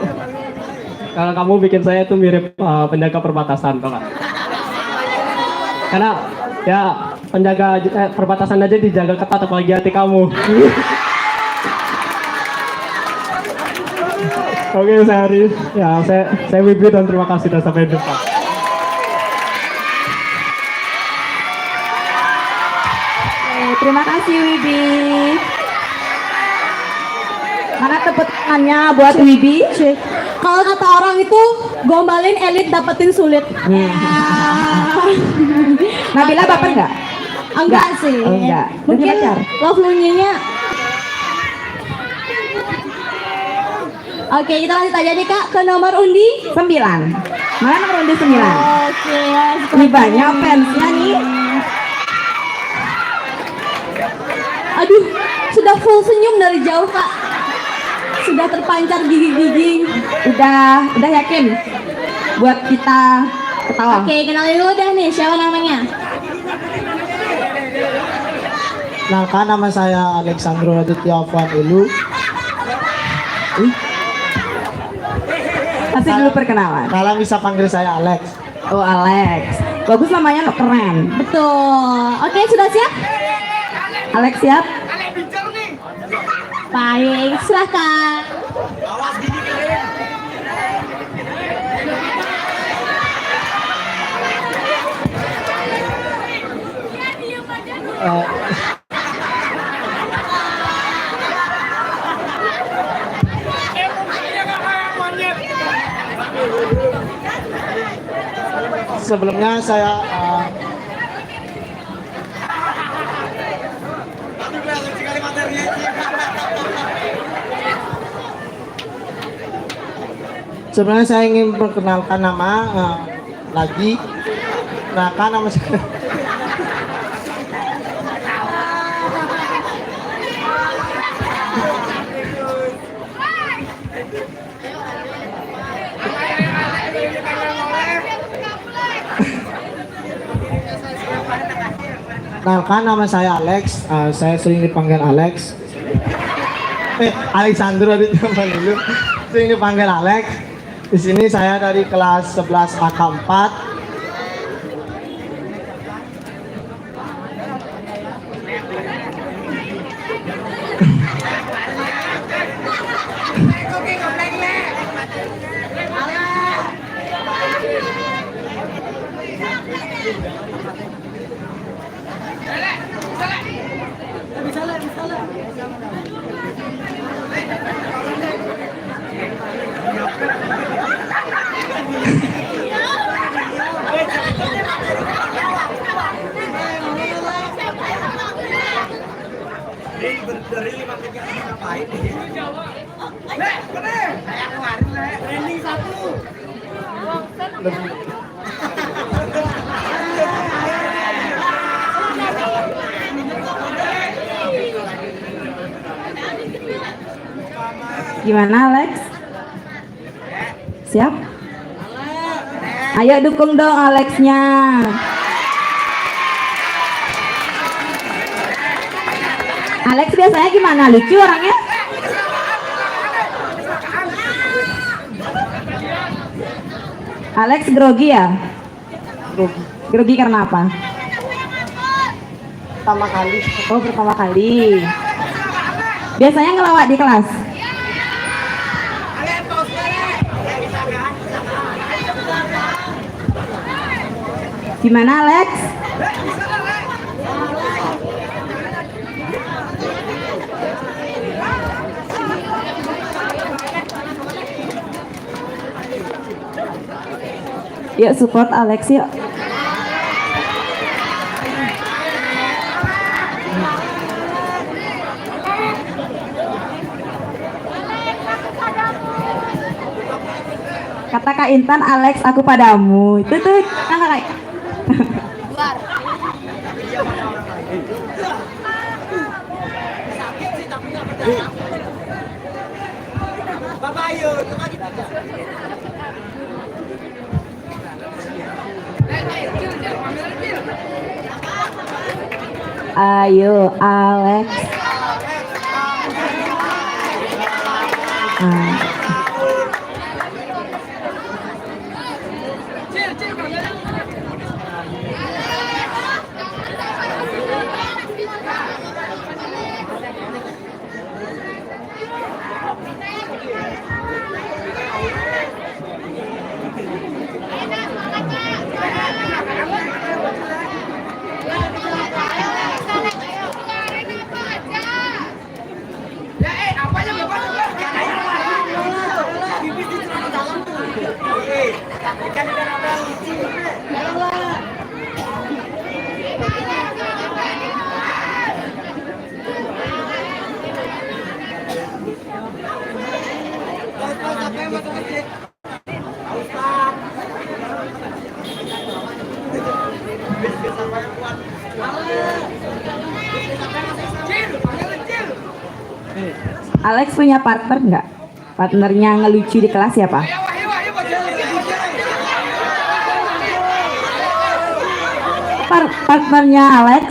kalau kamu bikin saya tuh mirip penjaga perbatasan, tau gak? Karena ya penjaga perbatasan aja dijaga ketat, apalagi hati kamu. Oke, saya Wibi dan terima kasih dan sampai jumpa. Terima kasih Wibi. Mana tepuk tangannya buat Wibi? Kalau kata orang itu gombalin elit dapetin sulit. Nabila baper nggak? Enggak sih. Oh, enggak. Mungkin Pacar. love nya. Oke, kita lanjut aja nih Kak ke nomor undi 9. Mana nomor undi 9? Oke, Ini banyak fansnya nih. Aduh, sudah full senyum dari jauh Kak. Sudah terpancar gigi-gigi. Udah yakin buat kita ketawa. Oke, kenalin dulu deh nih, siapa namanya? Kenalkan, nama saya Alexandro Aditya Afwan Ulu. Kasih dulu perkenalan. Kalian bisa panggil saya Alex. Oh, Alex. Bagus, namanya keren. Betul. Oke, sudah siap? Alex siap? Baik, silahkan. Sebelumnya saya ingin perkenalkan nama lagi. Perkenalkan nama saya. Perkenalkan, nama saya Alex. Saya sering dipanggil Alex. Alexandro di zaman dulu. Sering dipanggil Alex. Di sini saya dari kelas 11 AK 4. lebih. Gimana Alex? Siap? Ayo dukung dong Alexnya. Alex biasanya gimana? Lucu orangnya? Alex grogi ya? Grogi karena apa? Pertama kali. Oh, pertama kali. Biasanya ngelawak di kelas? Gimana Alex? Yuk support Alex yuk. Kata Kak Intan, Alex aku padamu. Itu tuh Kak. Bapak ayo, Ayo Alex. Alex punya partner nggak? Partnernya ngelucu di kelas siapa? Partnernya Alex?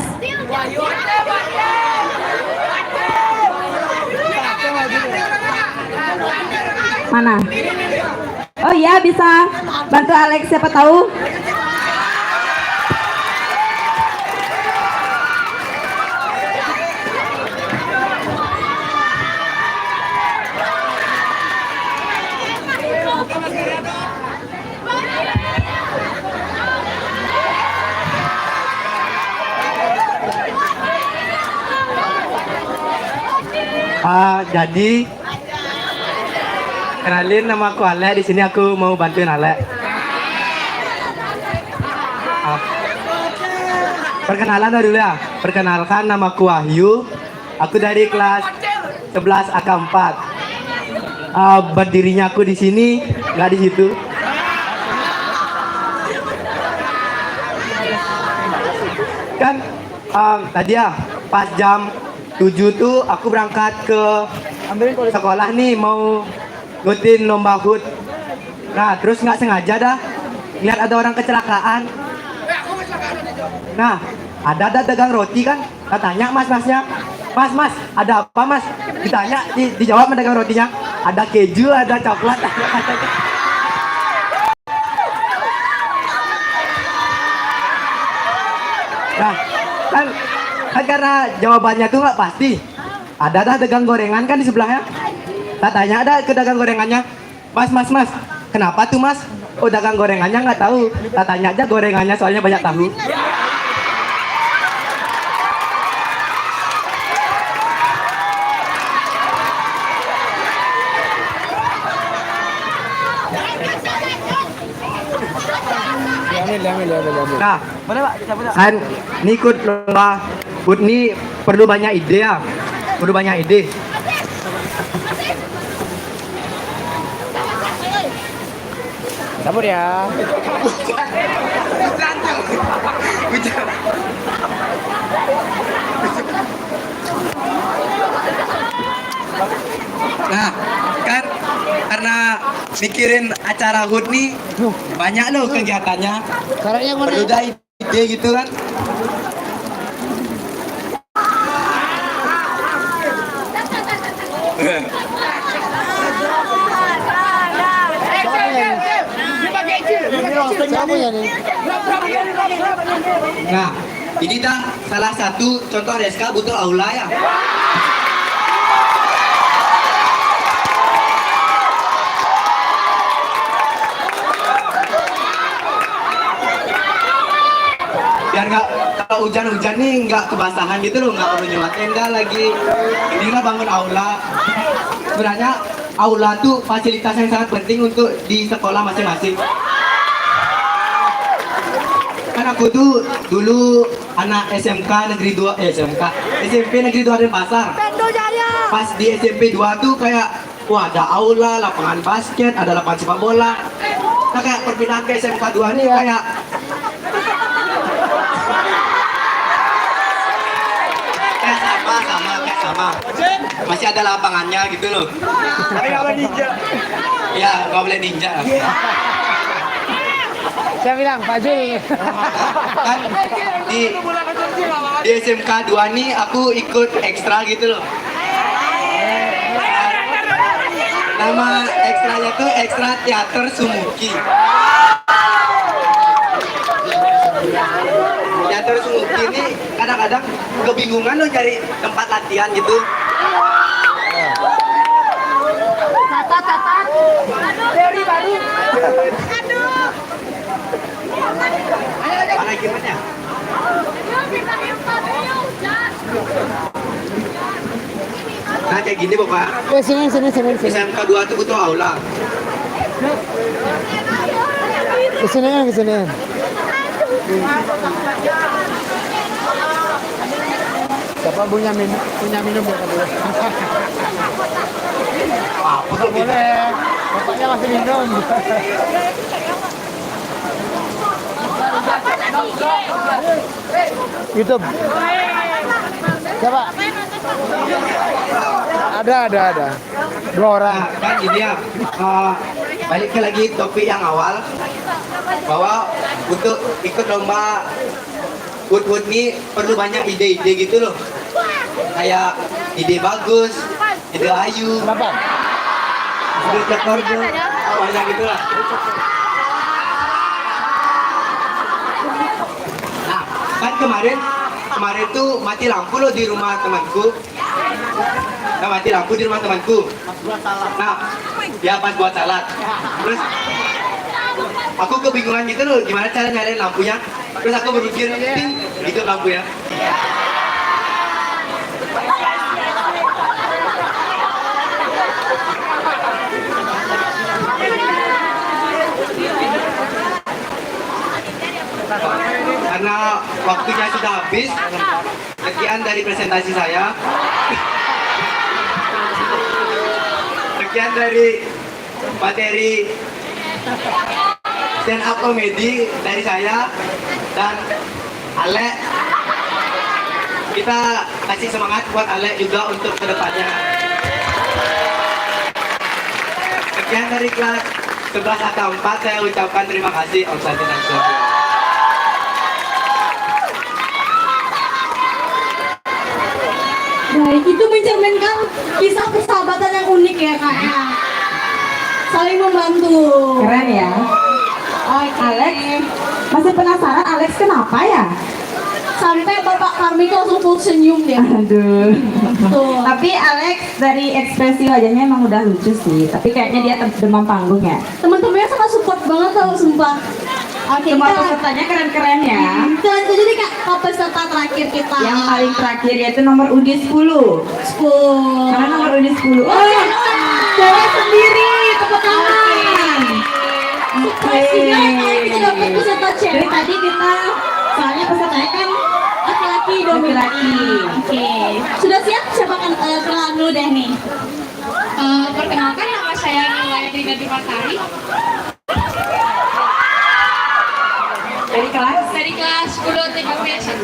Mana? Oh iya, bisa bantu Alex, siapa tahu. Jadi kenalin, nama aku Ale. Di sini aku mau bantuin Ale. Perkenalan dulu ya. Perkenalkan, nama aku Wahyu. Aku dari kelas 11 AK4. Berdirinya aku di sini, nggak di situ. Kan tadi ya pas jam 7 tuh aku berangkat ke sekolah nih, mau ngikutin lomba HUT. Nah terus nggak sengaja dah lihat ada orang kecelakaan. Nah ada dagang roti kan, katanya masnya, mas ada apa mas? Ditanya, dijawab sama dagang rotinya, ada keju, ada coklat. Nah kan karena jawabannya tuh nggak pasti. Ada dagang gorengan kan di sebelahnya. Tanya ada ke dagang gorengannya, mas, kenapa tuh mas? Oh dagang gorengannya nggak tahu. Tanya aja gorengannya, soalnya banyak tahu. Nah, kan ini ikut lomba HUT ini perlu banyak ide ya, perlu banyak ide. Sabut ya. Nah, kan karena mikirin acara HUT nih banyak loh kegiatannya. Caranya mana? Perlu dah ide gitu kan. Nah, ini dah salah satu contoh Reska butuh aula ya. Biar nggak kalau hujan-hujan nih nggak kebasahan gitu loh, nggak perlu nyewa tenda lagi. Ini lah bangun aula. Sebenarnya aula tuh fasilitas yang sangat penting untuk di sekolah masing-masing. Kan aku tuh dulu anak SMK Negeri 2, SMP Negeri 2 Denpasar. Pas di SMP 2 tuh kayak, wah ada aula, lapangan basket, ada lapangan sepak bola. Nah kayak perpindahan ke SMK 2 nih kayak sama. Masih ada lapangannya gitu loh. Tapi nggak boleh ninja. Ya, nggak boleh ninja. Saya bilang Pak Jul. Kan di SMK 2 nih aku ikut ekstra gitu loh. Nama ekstranya tuh Ekstra Teater Sumuki. Teater Sumuki ini kadang-kadang kebingungan loh cari tempat latihan gitu. Teori baru. Mana gimana? Nah kayak gini Bapak. Sini. SMK 2 tuh butuh aula. Kesini. Siapa punya minum ya dulu. Apa Boleh. Bapaknya masih minum. YouTube. Siapa? Ada. 2 orang. Nah, kan gini ya, balik ke lagi topik yang awal bahwa untuk ikut lomba Wood nih perlu banyak ide-ide gitu loh, kayak ide bagus, ide ayu, Kenapa? ide cekorjo, banyak gitulah. Nah, kan kemarin tuh mati lampu loh di rumah temanku. Nah, mati lampu di rumah temanku. Nah, dia pas buat salad. Terus aku kebingungan gitu loh, gimana cara nyalain lampunya. Terus aku berpikir, ting, gitu lampunya. Karena waktunya sudah habis, sekian dari presentasi saya. Sekian dari materi stand up comedy dari saya dan Alek. Kita kasih semangat buat Alek juga untuk kedepannya. Sekian dari kelas 11 AK4, saya ucapkan terima kasih. Om Swastiastu. Baik, itu mencerminkan kisah persahabatan yang unik ya kak. Saling membantu. Keren ya. Oh, Alex, masih penasaran Alex kenapa ya? Sampai bapak kami langsung full senyum dia. Aduh. Tuh. Tapi Alex dari ekspresi wajahnya emang udah lucu sih. Tapi kayaknya dia demam panggung ya. Teman-temannya sangat support banget tau, sumpah. Oke, Semua kita pesertanya keren-keren ya. lanjut jadi kak ke peserta terakhir kita. Yang paling terakhir yaitu nomor UD 10. 10. Karena nomor UD 10. Oh ya, cewek sendiri, tepuk tangan. Surprise juga ya kalau kita dapat peserta cewek. Dari tadi kita soalnya pesertanya kan Laki-laki dominan. Oke. Sudah siap? Siapa kan kenalan dulu deh nih. Perkenalkan nama saya Nilai Rina Dimatari. kelas? Dari kelas 10 TKP 1.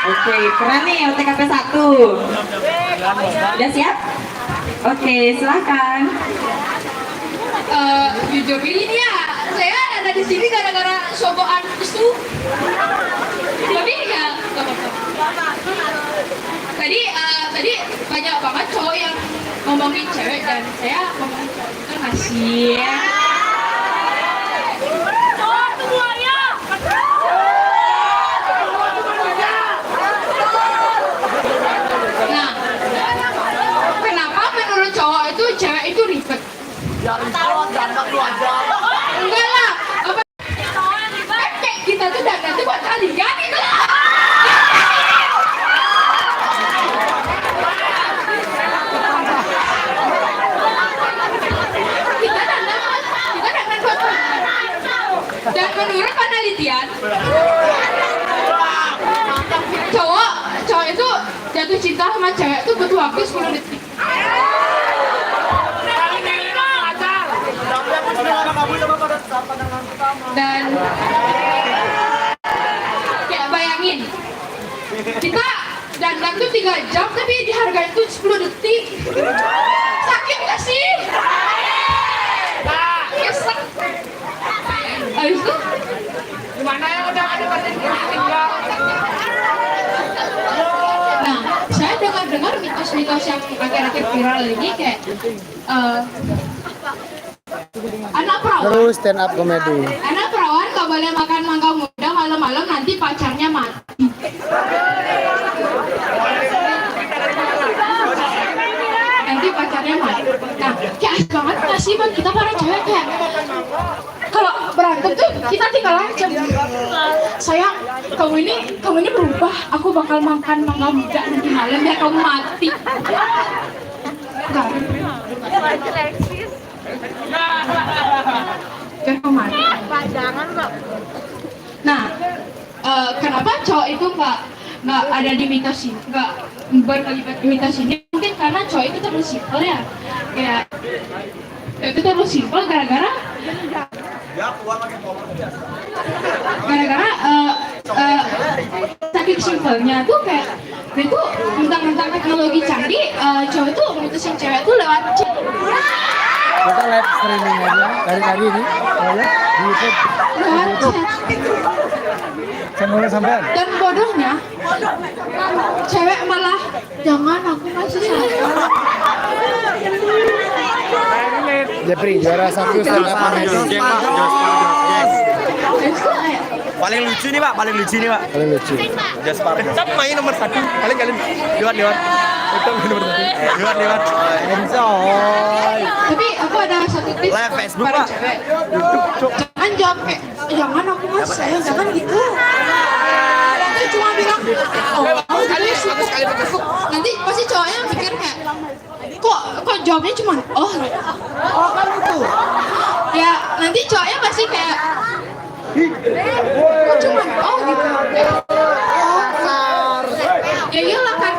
Oke, keren nih UTKP 1. Udah siap? Oke, silakan. Jujur ini ya, saya ada di sini gara-gara sobokan itu. Tapi ya, gak apa-apa. Tadi banyak banget cowok yang ngomongin cewek dan saya ngomongin cowok itu ngasih. Nah, kenapa menurut cowok itu cewek itu ribet? Enggak lah, apa? Kayak kita tuh dandan tuh buat kalian itu lah. Kita dandan buat kalian. Dan menurut penelitian, cowok itu jatuh cinta sama cewek itu butuh waktu 10 detik. Dan kayak bayangin, kita dandan tuh 3 jam tapi dihargai itu 10 detik. Sakit gak sih? Kesek. Habis itu gimana yang udah ada Nah, saya dengar mitos-mitos yang akhir-akhir viral ini kayak anak perawan. Terus stand up comedy. Anak perawan gak boleh makan mangga muda malam-malam, nanti pacarnya mati. Nanti pacarnya mati. Nah, kayak asik banget gak sih buat kita para cewek kayak kalau berantem tuh kita tinggal aja. Sayang, kamu ini berubah. Aku bakal makan mangga muda nanti malam biar kamu mati. Enggak. Biar kamu mati. Nah, kenapa cowok itu nggak ada di mitos ini, nggak berkelibat di mitos ini? Mungkin karena cowok itu terlalu simpel ya. Kayak itu terlalu simpel gara-gara saking simpelnya tuh kayak dia tuh mentang-mentang teknologi canggih, cowok tuh mutusin cewek tuh lewat chat. Kita live streaming aja dari tadi ini. Di YouTube. Lewat chat. Sampai sampean. Dan bodohnya, cewek malah jangan aku masih sayang. Jepri juara 1 stand up comedy. Paling lucu nih Pak, paling lucu nih Pak. Paling lucu. Jaspar. Cap main nomor 1. Paling kalian lewat. Itu nomor 1. Lewat. Enjoy. Tapi aku ada satu tips Live Facebook, para Pak. cewek. Jangan jawab kayak jangan aku masih sayang, jangan gitu. Nanti cuma bilang kali suka sekali nanti pasti cowoknya mikir kayak kok jawabnya cuma kan itu. Ya nanti cowoknya pasti kayak kok cuma gitu. Ya iyalah kan.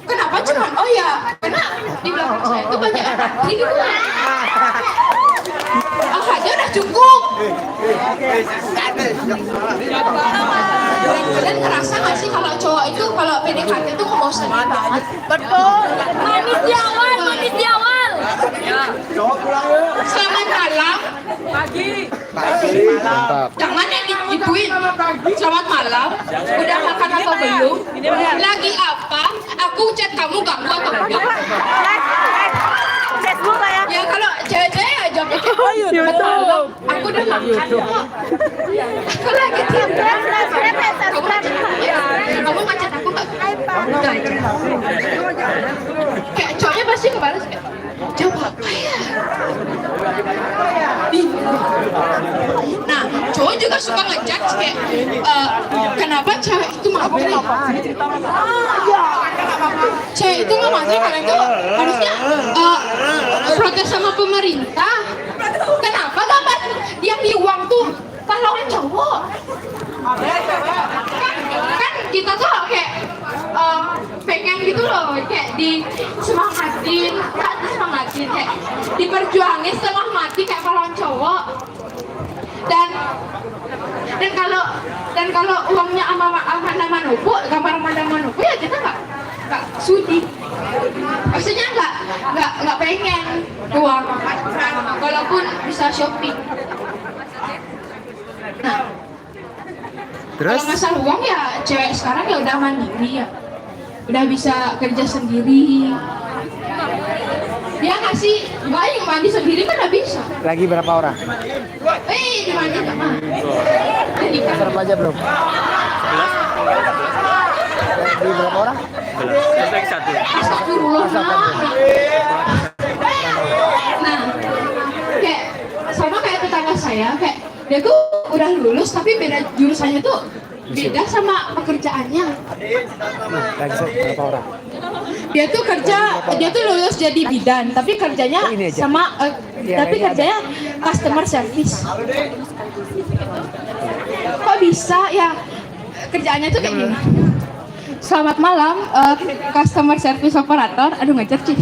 Kenapa cuma ya? Karena di belakang saya itu banyak antri gitu. Aja udah cukup. Kalian ngerasa gak sih kalau cowok itu kalau PDKT itu ngebosenin banget? Betul. Manis di awal. Selamat malam. Pagi. Mantap. Jangan yang digituin. Selamat malam. Udah makan apa belum? Lagi apa? Aku chat kamu ganggu atau enggak? Ya kalau cewek-cewek ya jawabnya betul. Aku udah makan kok. Aku lagi tidur. Kamu macet aku nggak? Udah aja. Kayak cowoknya pasti ngebales kayak jawab apa ya? Nah, cowok juga suka ngejudge kayak kenapa cewek itu mati? Cewek itu nggak mati karena itu harusnya protes sama pemerintah. Kenapa dapat yang di uang tuh pahlawan cowok? Kan kita tuh kayak pengen gitu loh, kayak disemangatin kayak diperjuangin setengah mati kayak pahlawan cowok. dan kalau uangnya aman numpuk, gambar aman numpuk ya kita nggak sudi. Maksudnya nggak pengen uang, walaupun bisa shopping. Nah, kalau masalah uang ya cewek sekarang ya udah mandiri ya, udah bisa kerja sendiri. Dia ngasih bayi mandi sendiri kan udah bisa. Lagi berapa orang? Di mandi nggak mah? Berapa aja belum? Lagi berapa orang? Astagfirullah. Nah, kayak sama kayak tetangga saya, kayak dia tuh udah lulus tapi beda jurusannya tuh beda sama pekerjaannya. Lagi berapa orang? Dia tuh lulus jadi bidan tapi kerjanya sama tapi kerjanya customer service. Kok bisa ya kerjaannya tuh kayak gini? Selamat malam, customer service operator. Aduh ngajar sih.